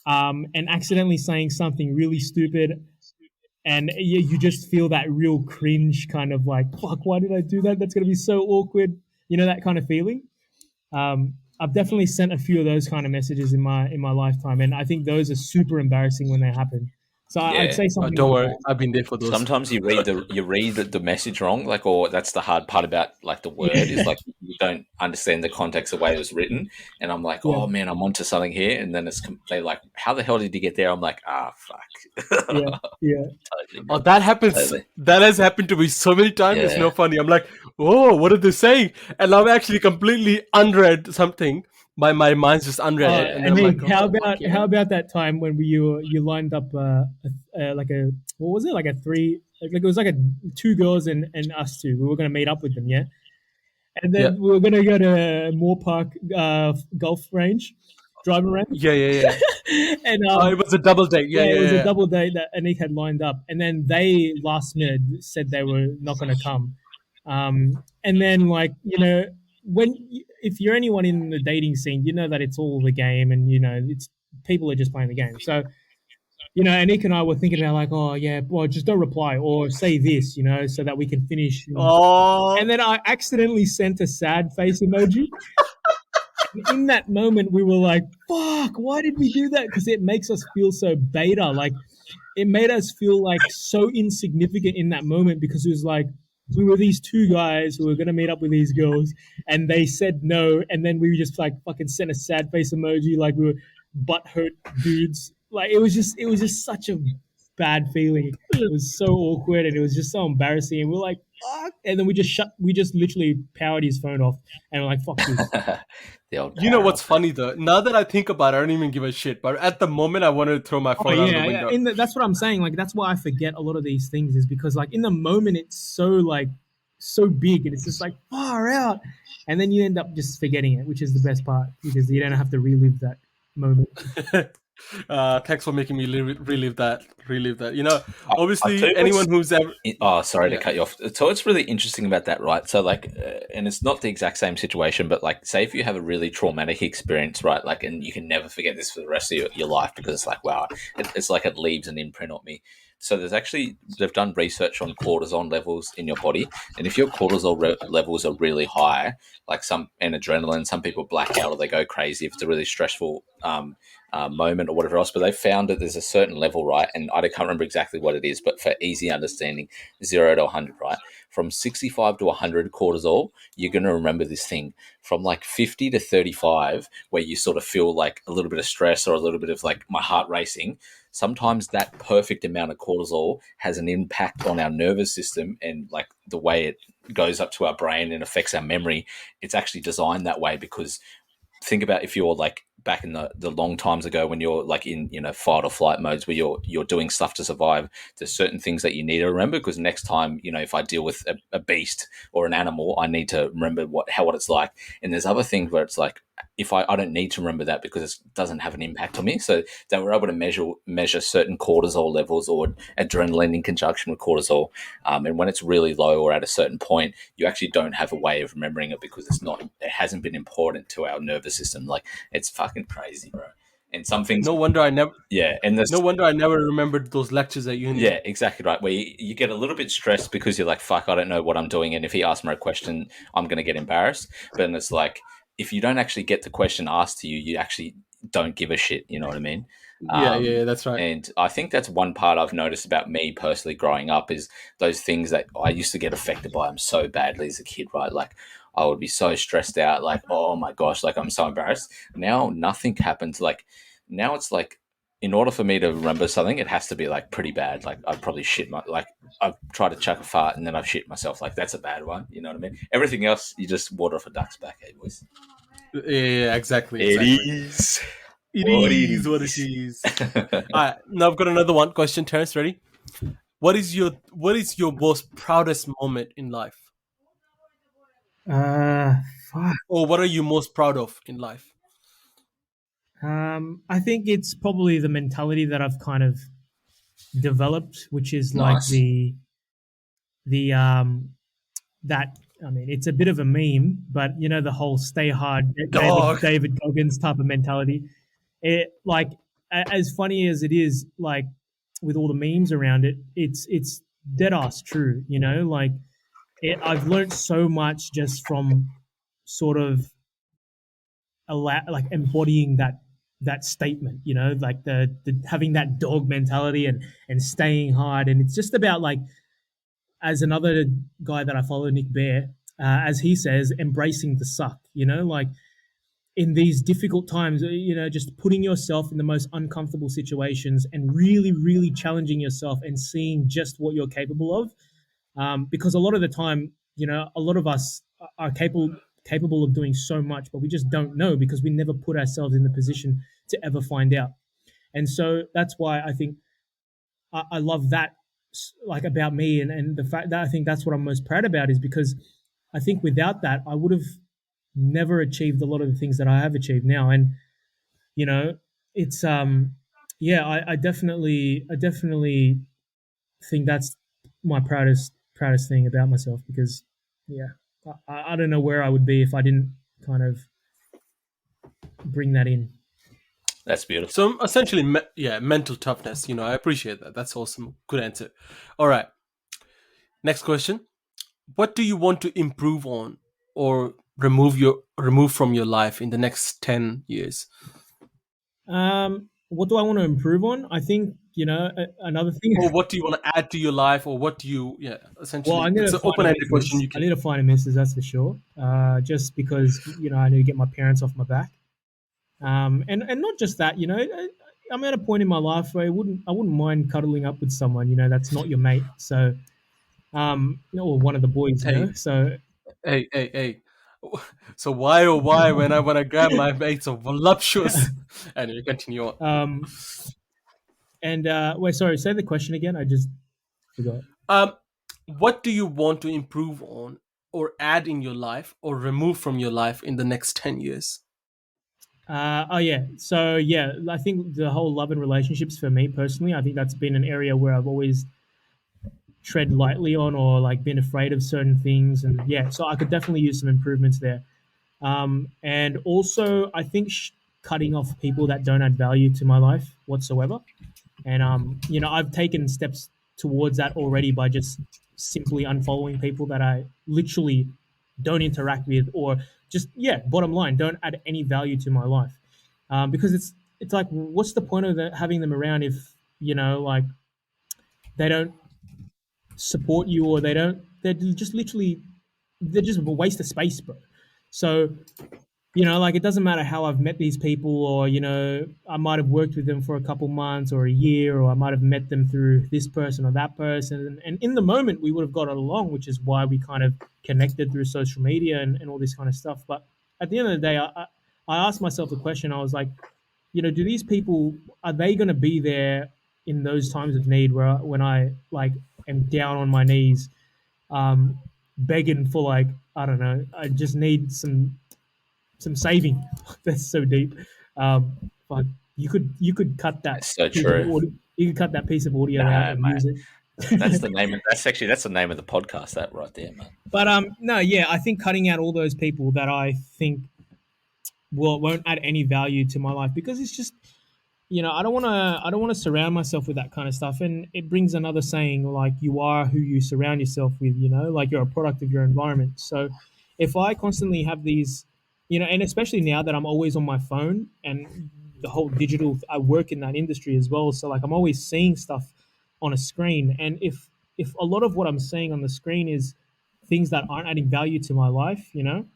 and accidentally saying something really stupid, and you just feel that real cringe kind of like, fuck, why did I do that? That's gonna be so awkward, that kind of feeling. I've definitely sent a few of those kind of messages in my lifetime, and I think those are super embarrassing when they happen. So I'd Yeah. say something Don't like worry, that. I've been there for those. Sometimes you read the message wrong, like, or that's the hard part about like the word is Yeah, like you don't understand the context of the way it was written, and I'm like, yeah, oh man, I'm onto something here, and then they're like, how the hell did you get there? I'm like, fuck, yeah, yeah. totally, Oh, bro, that happens. totally, That has happened to me so many times. It's yeah. no funny. I'm like, oh, what are they saying? And I'm actually completely unread something. My mind's just unread it, and then I'm like, Anik, oh, fuck how yeah. about that time when you lined up like a what was it, like a three, like it was like a two girls and us two. We were gonna meet up with them, yeah, and Yeah, then we were gonna go to Moore Park golf range, driving range, yeah, yeah, yeah. and It was a double date. Yeah, yeah, it yeah, was a yeah. double date that Anik had lined up, and then they last minute said they were not going to come. And then, like, if you're anyone in the dating scene, you know that it's all the game, and it's people are just playing the game. So, Anik and I were thinking about like, oh yeah, well, just don't reply or say this, so that we can finish. And Oh, then I accidentally sent a sad face emoji. In that moment, we were like, fuck, why did we do that? Because it makes us feel so beta. Like, it made us feel like so insignificant in that moment because it was like we were these two guys who were going to meet up with these girls and they said no. And then we just like fucking sent a sad face emoji like we were butthurt dudes. Like, it was just such a bad feeling. It was so awkward and it was just so embarrassing. And we are like, fuck. And then we just literally powered his phone off and we're like, fuck this. The old you know power what's off. funny though? Now that I think about it, I don't even give a shit. But at the moment, I wanted to throw my Oh phone out of the yeah, yeah. window. That's what I'm saying. Like that's why I forget a lot of these things is because like in the moment it's so like so big and it's just like far out, and then you end up just forgetting it, which is the best part because you don't have to relive that moment. Thanks for making me relive that. Relive that. I'll tell Obviously, you what's. anyone who's ever, Oh, sorry to yeah, cut you off. So it's really interesting about that, right? So like, and it's not the exact same situation, but like, say if you have a really traumatic experience, right? Like, and you can never forget this for the rest of your life because it's like, wow, it's like it leaves an imprint on me. So they've done research on cortisol levels in your body, and if your cortisol levels are really high, like and adrenaline, some people black out or they go crazy if it's a really stressful moment or whatever else. But they found that there's a certain level, right? And I can't remember exactly what it is, but for easy understanding, 0 to 100, right? From 65 to 100 cortisol, you're going to remember this thing. From like 50 to 35, where you sort of feel like a little bit of stress or a little bit of like my heart racing, sometimes that perfect amount of cortisol has an impact on our nervous system and like the way it goes up to our brain and affects our memory. It's actually designed that way because think about if you're like back in the long times ago when you're like in fight or flight modes where you're doing stuff to survive. There's certain things that you need to remember because next time if I deal with a beast or an animal, I need to remember what it's like. And there's other things where it's like if I don't need to remember that because it doesn't have an impact on me. So they were able to measure certain cortisol levels or adrenaline in conjunction with cortisol, and when it's really low or at a certain point, you actually don't have a way of remembering it because it hasn't been important to our nervous system. Like it's fucking crazy, bro. And some things, no wonder I never, yeah, and no this, wonder I never remembered those lectures at uni. yeah, exactly right. Where you get a little bit stressed because you're like, fuck, I don't know what I'm doing. And if he asks me a question, I'm going to get embarrassed. But then it's like, if you don't actually get the question asked to you, you actually don't give a shit. You know what I mean? Yeah, yeah, yeah, that's right. And I think that's one part I've noticed about me personally growing up is those things that I used to get affected by them so badly as a kid, right? Like I would be so stressed out, like, oh my gosh, like I'm so embarrassed. Now nothing happens. Like now it's like, in order for me to remember something, it has to be like pretty bad. Like I've probably like I've tried to chuck a fart and then I've shit myself. Like that's a bad one. You know what I mean? Everything else, you just water off a duck's back, hey boys. Yeah, yeah, exactly, It exactly. is It what it is what it is. is. All right, now I've got another one question. Terrence, ready? What is your most proudest moment in life, Uh, Fuck. or what are you most proud of in life? I think it's probably the mentality that I've kind of developed, which is like Nice. the that I mean, it's a bit of a meme, but the whole stay hard, Dog. David Goggins type of mentality. It like as funny as it is, like with all the memes around it, it's dead ass true. Like I've learned so much just from sort of like embodying that statement, you know, like the having that dog mentality and staying hard. And it's just about like, as another guy that I follow, Nick Bear, as he says, embracing the suck, you know, like in these difficult times, you know, just putting yourself in the most uncomfortable situations and really, really challenging yourself and seeing just what you're capable of. Because a lot of the time, you know, a lot of us are capable of doing so much, but we just don't know because we never put ourselves in the position to ever find out. And so that's why I think I love that, like about me, and the fact that I think that's what I'm most proud about is because I think without that I would have never achieved a lot of the things that I have achieved now. And you know, it's yeah, I definitely think that's my proudest thing about myself because yeah, I don't know where I would be if I didn't kind of bring that in. That's beautiful. So essentially, mental toughness. You know, I appreciate that. That's awesome. Good answer. All right. Next question. What do you want to improve on or remove from your life in the next 10 years? What do I want to improve on? I think, you know, another thing. Or what do you want to add to your life, or what do you, Well, essentially, I'm it's gonna an find a open-ended question. missus. You I can. need to find a missus, that's for sure. Just because, you know, I need to get my parents off my back. And not just that, you know, I'm at a point in my life where I wouldn't mind cuddling up with someone, you know, that's not your mate. So, or one of the boys, you Hey, know. So, hey. So why, oh why, when I grab my mates so voluptuous? Anyway, continue on. um, and wait, sorry, say the question again. I just forgot. Um, what do you want to improve on, or add in your life, or remove from your life in the next 10 years? Oh yeah. So yeah, I think the whole love and relationships for me personally, I think that's been an area where I've always tread lightly on or like been afraid of certain things, and yeah, so I could definitely use some improvements there. And also, I think cutting off people that don't add value to my life whatsoever. And you know, I've taken steps towards that already by just simply unfollowing people that I literally don't interact with, or just yeah, bottom line, don't add any value to my life. Because it's like, what's the point of having them around if you know, like they don't support you or they're just literally they're just a waste of space, bro. So you know, like it doesn't matter how I've met these people, or you know, I might have worked with them for a couple months or a year, or I might have met them through this person or that person, and in the moment we would have got along, which is why we kind of connected through social media and all this kind of stuff. But at the end of the day, I asked myself the question. I was like, you know, do these people, are they going to be there in those times of need where when I like am down on my knees, um, begging for like, I don't know, I just need some saving. That's so deep. But you could cut that That's so piece of true. audio. You could cut that piece of audio out Nah, and mate. use That's it. the name. That's the name of the podcast. That right there, man. But no, yeah, I think cutting out all those people that I think won't add any value to my life, because it's just, you know, I don't want to surround myself with that kind of stuff. And it brings another saying, like, you are who you surround yourself with, you know, like you're a product of your environment. So if I constantly have these, you know, and especially now that I'm always on my phone and the whole digital, I work in that industry as well, so like I'm always seeing stuff on a screen. And if a lot of what I'm seeing on the screen is things that aren't adding value to my life, you know,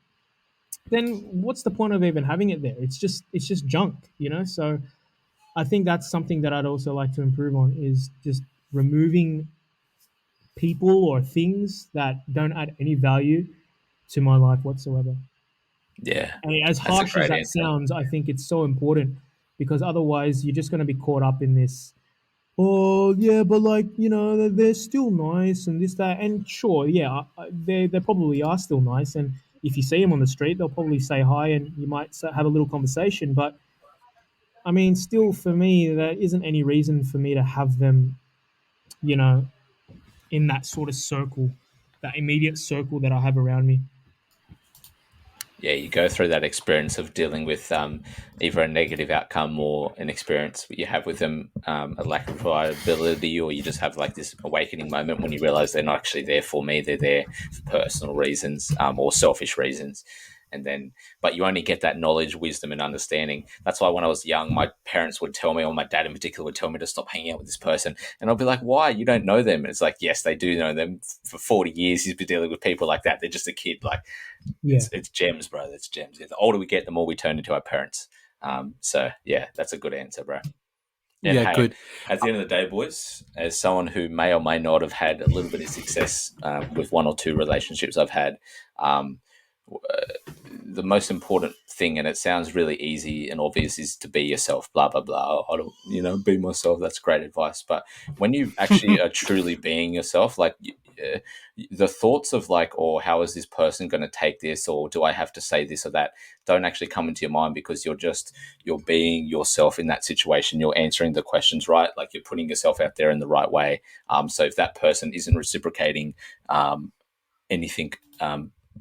then what's the point of even having it there? It's just junk, you know. So I think that's something that I'd also like to improve on, is just removing people or things that don't add any value to my life whatsoever. Yeah, And as that's a harsh as great that answer. sounds, I think it's so important, because otherwise you're just going to be caught up in this. Oh yeah, but like, you know, they're still nice and this that, and sure, yeah, they probably are still nice. And if you see them on the street, they'll probably say hi, and you might have a little conversation. But I mean, still, for me, there isn't any reason for me to have them, you know, in that sort of circle, that immediate circle that I have around me. Yeah, you go through that experience of dealing with either a negative outcome or an experience that you have with them, a lack of reliability, or you just have like this awakening moment when you realize they're not actually there for me. They're there for personal reasons or selfish reasons. and then, but you only get that knowledge, wisdom, and understanding. That's why when I was young, my parents would tell me, or my dad in particular would tell me to stop hanging out with this person, and I'll be like, why? You don't know them. And it's like, yes, they do know them. For 40 years he's been dealing with people like that. They're just a kid. Like, it's gems, bro. That's gems. The older we get, the more we turn into our parents. So yeah, that's a good answer, bro. And yeah, good. At the end of the day, boys, as someone who may or may not have had a little bit of success with one or two relationships I've had, the most important thing, and it sounds really easy and obvious, is to be yourself, blah, blah, blah. I don't, be myself. That's great advice. But when you actually are truly being yourself, like the thoughts of like, oh, how is this person going to take this? Or do I have to say this or that? Don't actually come into your mind, because you're being yourself in that situation. You're answering the questions right. Like, you're putting yourself out there in the right way. So if that person isn't reciprocating anything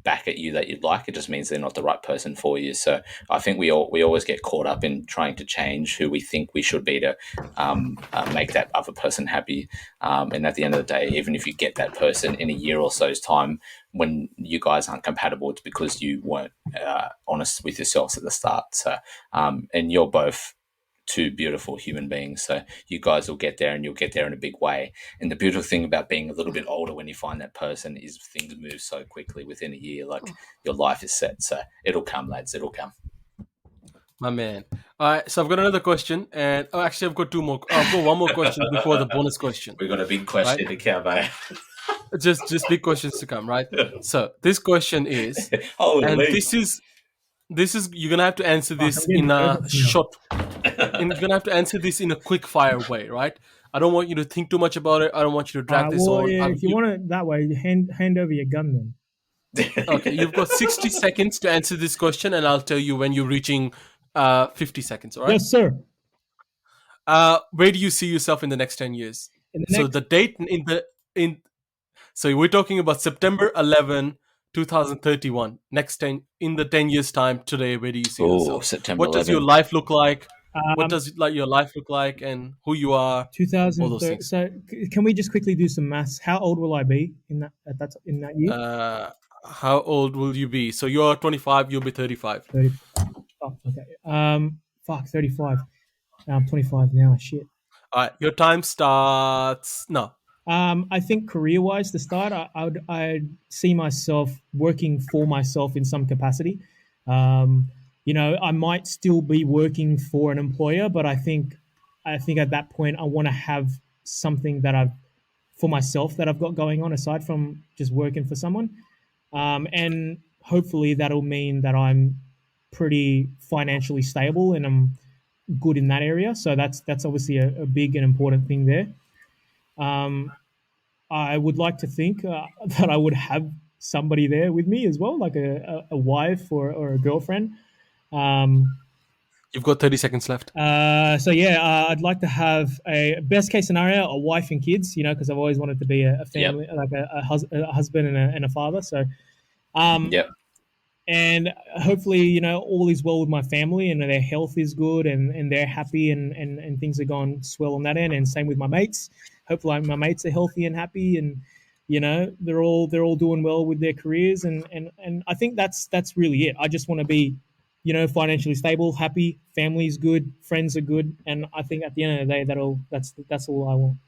back at you that you'd like, it just means they're not the right person for you. So I think we always get caught up in trying to change who we think we should be to make that other person happy. And at the end of the day, even if you get that person in a year or so's time, when you guys aren't compatible, it's because you weren't honest with yourselves at the start. So and you're both two beautiful human beings, so you guys will get there, and you'll get there in a big way. And the beautiful thing about being a little bit older when you find that person is things move so quickly within a year. Like, your life is set, so it'll come, lads. It'll come. My man. All right, so I've got another question, and actually I've got two more. I've got one more question before the bonus question. We've got a big question to cover. just big questions to come, right? So this question is, Holy. and this is you're gonna have to answer this in a short. And you're gonna have to answer this in a quick fire way, right? I don't want you to think too much about it. I don't want you to drag this on. Yeah, if you want it that way, hand over your gun then. Okay, you've got 60 seconds to answer this question, and I'll tell you when you're reaching 50 seconds. All right? Yes, sir. Where do you see yourself in the next 10 years? So the date so we're talking about September 11, 2031. In the 10 years time today, where do you see yourself? September what 11. does your life look like? What does your life look like, and who you are? 2030. So can we just quickly do some maths? How old will I be in that year? How old will you be? So you're 25. You'll be 35. 30. Oh, okay. 35. I'm 25 now. Shit. All right. Your time starts now. I think career-wise, to start, I'd see myself working for myself in some capacity. I might still be working for an employer, but I think at that point I want to have something for myself that I've got going on aside from just working for someone. And hopefully that'll mean that I'm pretty financially stable and I'm good in that area. So that's obviously a big and important thing there. I would like to think that I would have somebody there with me as well, like a wife or a girlfriend. You've got 30 seconds left. I'd like to have a best case scenario, a wife and kids, because I've always wanted to be a family, like a husband and a father. So, and hopefully, all is well with my family and their health is good and they're happy and things are going swell on that end. And same with my mates. Hopefully my mates are healthy and happy and, they're all doing well with their careers. And I think that's really it. I just want to be, financially stable, happy, family's good, friends are good. And I think at the end of the day, that's all I want.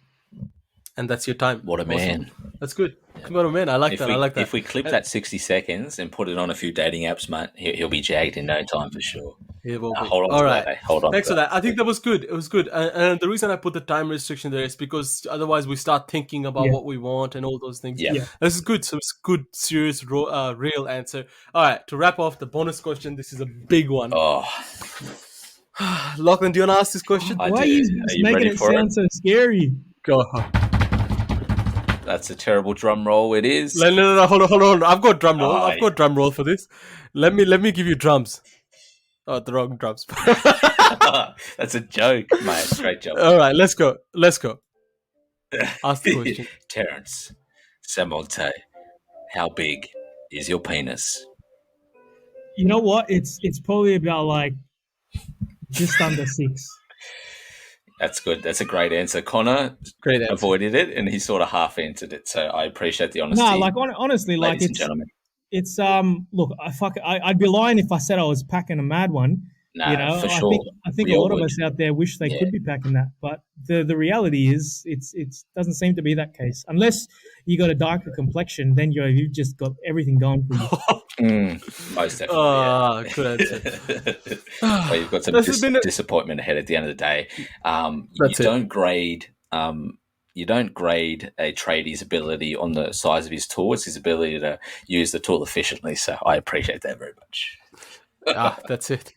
And that's your time. What a man. That's good. What a man. I like that. If we clip that 60 seconds and put it on a few dating apps, mate, he'll be jagged in no time for sure. Hold on. All right. Hold on. Thanks for that. I think that was good. It was good. And the reason I put the time restriction there is because otherwise we start thinking about what we want and all those things. Yeah. This is good. So it's good, serious, real answer. All right. To wrap off the bonus question, this is a big one. Oh. Lachlan, do you want to ask this question? Why are you making it sound so scary? Go. That's a terrible drum roll. It is. No. Hold on. I've got drum roll. I've got drum roll for this. Let me give you drums. Oh, the wrong drums. That's a joke, mate. Great job. All right, let's go. Ask the question. Terrence, Samonte, how big is your penis? You know what? It's probably about like just under 6. That's good. That's a great answer. Connor avoided it, and he sort of half answered it. So I appreciate the honesty. No, like honestly, like ladies and gentlemen. it's look, I'd be lying if I said I was packing a mad one. You No, know, for sure. I think We a all lot of would. us out there wish they Yeah. could be packing that, but the reality is it doesn't seem to be that case. Unless you got a darker complexion, then you've just got everything going for you. Most definitely, yeah. Good answer. Well, you've got some This has been disappointment ahead at the end of the day. You That's it. don't grade. You don't grade a tradie's ability on the size of his tool; it's his ability to use the tool efficiently. So I appreciate that very much. That's it.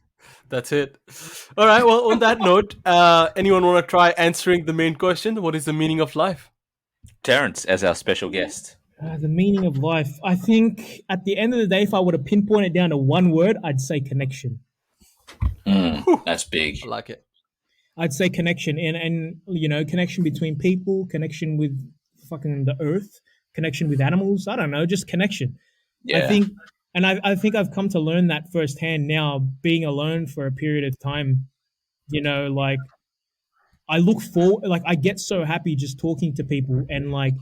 That's it. All right. Well, on that note, anyone want to try answering the main question? What is the meaning of life? Terrence, as our special guest. The meaning of life. I think at the end of the day, if I were to pinpoint it down to one word, I'd say connection. That's big. I like it. I'd say connection, and you know, connection between people, connection with fucking the earth, connection with animals. I don't know, just connection. Yeah. I think I've come to learn that firsthand now, being alone for a period of time. You know, like I look forward, like I get so happy just talking to people and like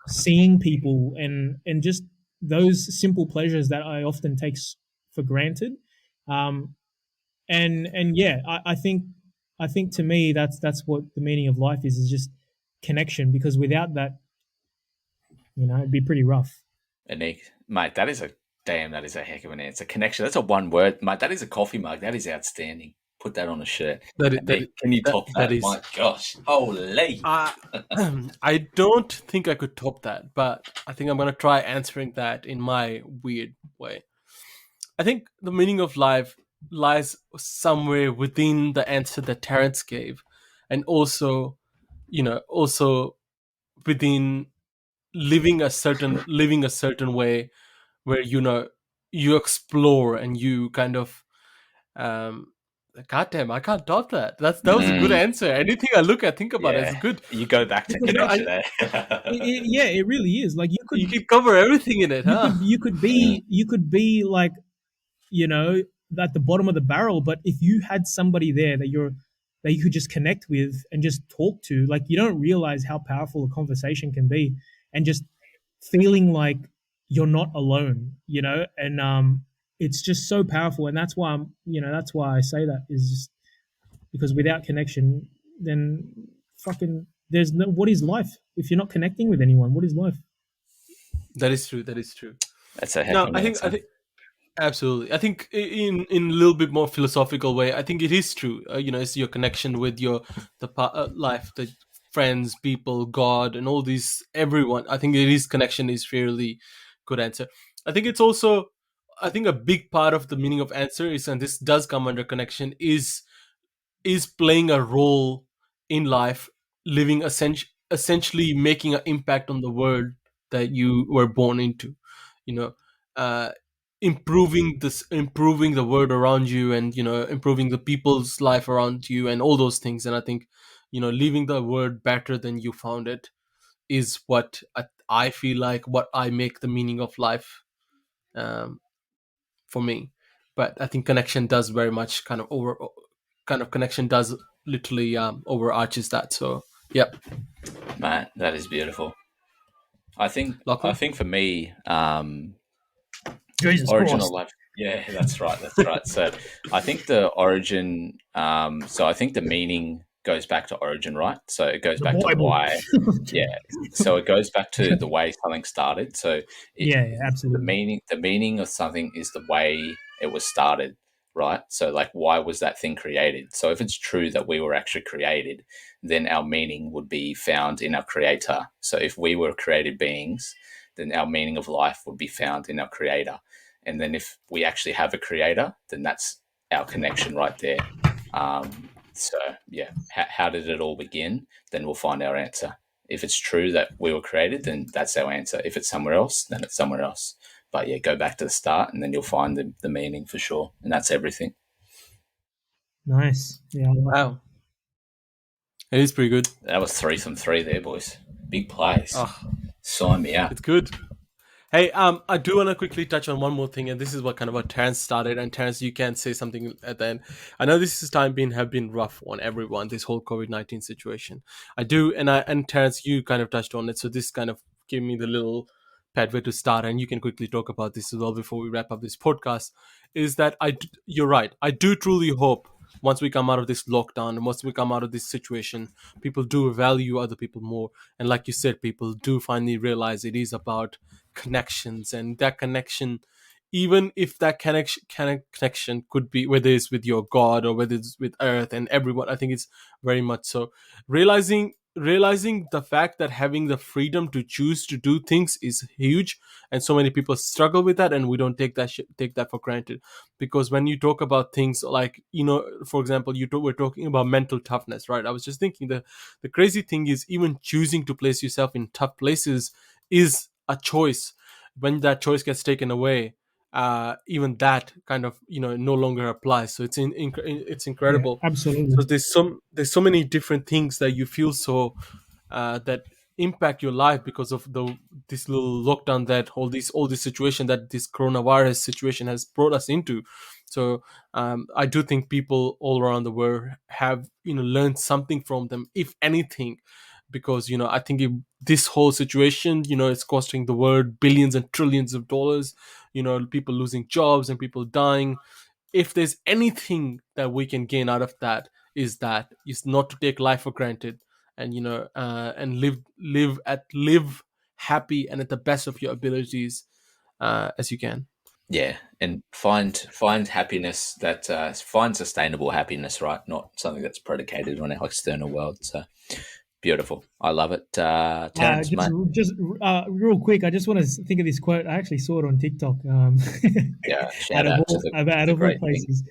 seeing people and just those simple pleasures that I often take for granted. And yeah, I think to me that's what the meaning of life is just connection, because without that, you know, it'd be pretty rough. Aneeqe, mate, that is a heck of an answer. Connection. That's a one word, mate. That is a coffee mug. That is outstanding. Put that on a shirt. Can you top that? My gosh, holy! I don't think I could top that, but I think I'm gonna try answering that in my weird way. I think the meaning of life lies somewhere within the answer that Terrence gave, and also, also within living a certain way where you explore and you kind of God damn, I can't top that. That was a good answer. Anything I think about it is good. You go back to connection there. Yeah, it really is. Like you could cover everything in it, huh? You could be like, you know, at the bottom of the barrel, but if you had somebody there that you could just connect with and just talk to, like you don't realize how powerful a conversation can be, and just feeling like you're not alone, you know, and it's just so powerful, and that's why that's why I say that, is just because without connection, then fucking there's no, what is life if you're not connecting with anyone? What is life? That is true. That's a heck of an answer. I think absolutely. I think in a little bit more philosophical way, I think it is true. It's your connection with life, the friends, people, God, and all these, everyone. I think connection is fairly good answer. I think it's also, a big part of the meaning of answer is, and this does come under connection, is playing a role in life, living essentially making an impact on the world that you were born into. Improving the world around you, and improving the people's life around you, and all those things. And I think leaving the world better than you found it is what I feel like, what I make the meaning of life for me. But I think connection does very much connection does literally overarches that. So yep, man, that is beautiful. I think Lachlan? I think for me, Jesus origin Christ. of life. Yeah, that's right. So I think the origin. So I think the meaning goes back to origin, right? So it goes back to why. Yeah. So it goes back to the way something started. So Absolutely. The meaning of something is the way it was started, right? So like, why was that thing created? So if it's true that we were actually created, then our meaning would be found in our creator. So if we were created beings, then our meaning of life would be found in our creator. And then if we actually have a creator, then that's our connection right there. So yeah, how did it all begin? Then we'll find our answer. If it's true that we were created, then that's our answer. If it's somewhere else, then it's somewhere else. But yeah, go back to the start, and then you'll find the meaning for sure. And that's everything. Nice. Yeah. Wow. It is pretty good. That was 3 from 3 there, boys. Big plays. Sign me up. It's good. Hey, I do want to quickly touch on one more thing, and this is what Terrence started. And Terrence, you can say something at the end. I know this have been rough on everyone, this whole COVID-19 situation. I do, and Terrence, you kind of touched on it, so this kind of gave me the little Padway, to start, and you can quickly talk about this as well before we wrap up this podcast, is that you're right. I do truly hope once we come out of this lockdown and once we come out of this situation, people do value other people more. And like you said, people do finally realize it is about connections, and that connection, even if that connection could be whether it's with your God or whether it's with Earth and everyone, I think it's very much so. Realizing the fact that having the freedom to choose to do things is huge, and so many people struggle with that, and we don't take that for granted. Because when you talk about things like, for example, we're talking about mental toughness, right? I was just thinking the crazy thing is, even choosing to place yourself in tough places is a choice. When that choice gets taken away, even that kind of no longer applies. So it's Yeah, incredible. absolutely. So there's so many different things that you feel so that impact your life because of this little lockdown, that all this situation that this coronavirus situation has brought us into. So I do think people all around the world have learned something from them, if anything, because I think this whole situation, it's costing the world billions and trillions of dollars. People losing jobs and people dying. If there's anything that we can gain out of that is not to take life for granted, and and live happy and at the best of your abilities as you can. Yeah, and find happiness that find sustainable happiness, right? Not something that's predicated on our external world. So beautiful, I love it. Terrence, mate. Just real quick, I just want to think of this quote. I actually saw it on TikTok. Yeah, Out shout of out to all, the out the of all great thing. places,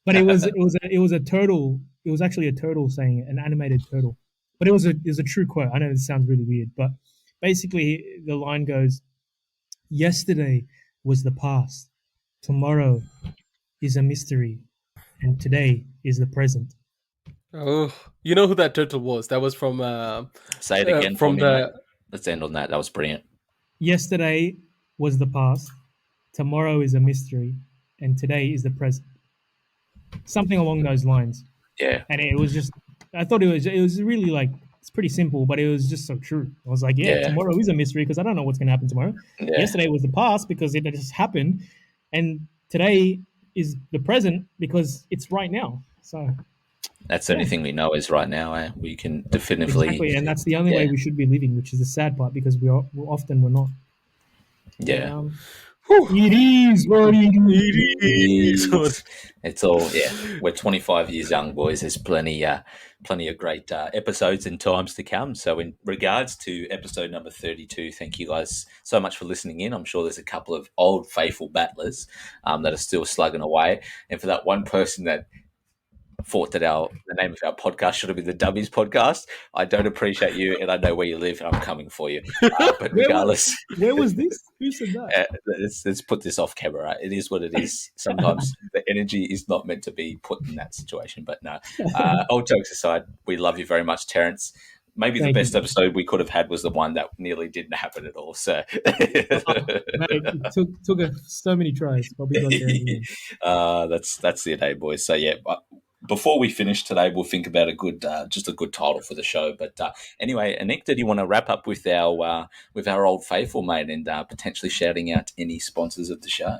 but it was a turtle. It was actually a turtle saying it, an animated turtle. But it was a true quote. I know this sounds really weird, but basically the line goes, "Yesterday was the past, tomorrow is a mystery, and today is the present." Oh, you know who that turtle was? That was from Say it again for from me, mate. the Let's end on that. That was brilliant. Yesterday was the past, tomorrow is a mystery, and today is the present. Something along those lines. Yeah, And it was just, I thought it was really like, it's pretty simple, but it was just so true. I was like, yeah, yeah, tomorrow is a mystery because I don't know what's going to happen tomorrow. yeah. Yesterday was the past because it just happened, and today is the present because it's right now. So That's the only yeah, thing we know is right now. We can definitively, exactly, and that's the only way yeah, we should be living, which is the sad part because we're not. But yeah. it is what it It is. is. It's all, yeah. We're 25 years young, boys. There's plenty of great episodes and times to come. So, in regards to episode number 32, thank you guys so much for listening in. I'm sure there's a couple of old faithful battlers that are still slugging away, and for that one person that thought that the name of our podcast should have been the Dummies Podcast, I don't appreciate you, and I know where you live, and I'm coming for you. But regardless. Where was this? Who said that? Let's put this off camera. It is what it is. Sometimes the energy is not meant to be put in that situation. But no, all jokes aside, we love you very much, Terrence. Maybe the Thank best you. episode we could have had was the one that nearly didn't happen at all. So, Mate, it took so many tries, but we got there in the end. that's the day, boys. So yeah. Before we finish today, we'll think about a good title for the show. But anyway, Aneeqe, do you want to wrap up with our old faithful, mate, and potentially shouting out any sponsors of the show?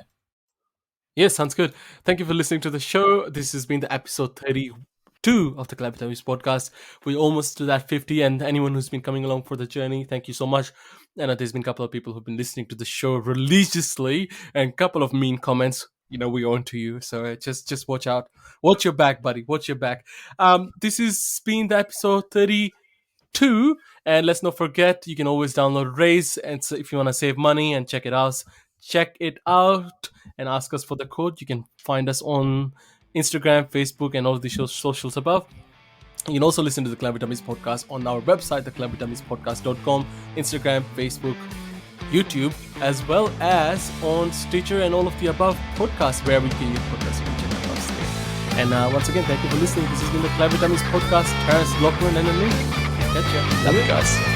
Yes, sounds good. Thank you for listening to the show. This has been the episode 32 of the Clever Dummies Podcast. We're almost to that 50, and anyone who's been coming along for the journey, thank you so much. And there's been a couple of people who've been listening to the show religiously, and a couple of mean comments. We on to you. So just watch out. Watch your back, buddy. Watch your back. This has been the episode 32. And let's not forget, you can always download Raise. And so if you want to save money and check it out and ask us for the code. You can find us on Instagram, Facebook, and all of the socials above. You can also listen to the Clever Dummies Podcast on our website, thecleverdummiespodcast.com, Instagram, Facebook, YouTube, as well as on Stitcher and all of the above podcasts, wherever you can use podcasts, you can check out us there. And once again, thank you for listening. This has been the Clever Dummies Podcast. Terrence, Lachlan, and Aneeqe. Catch ya. Love you guys.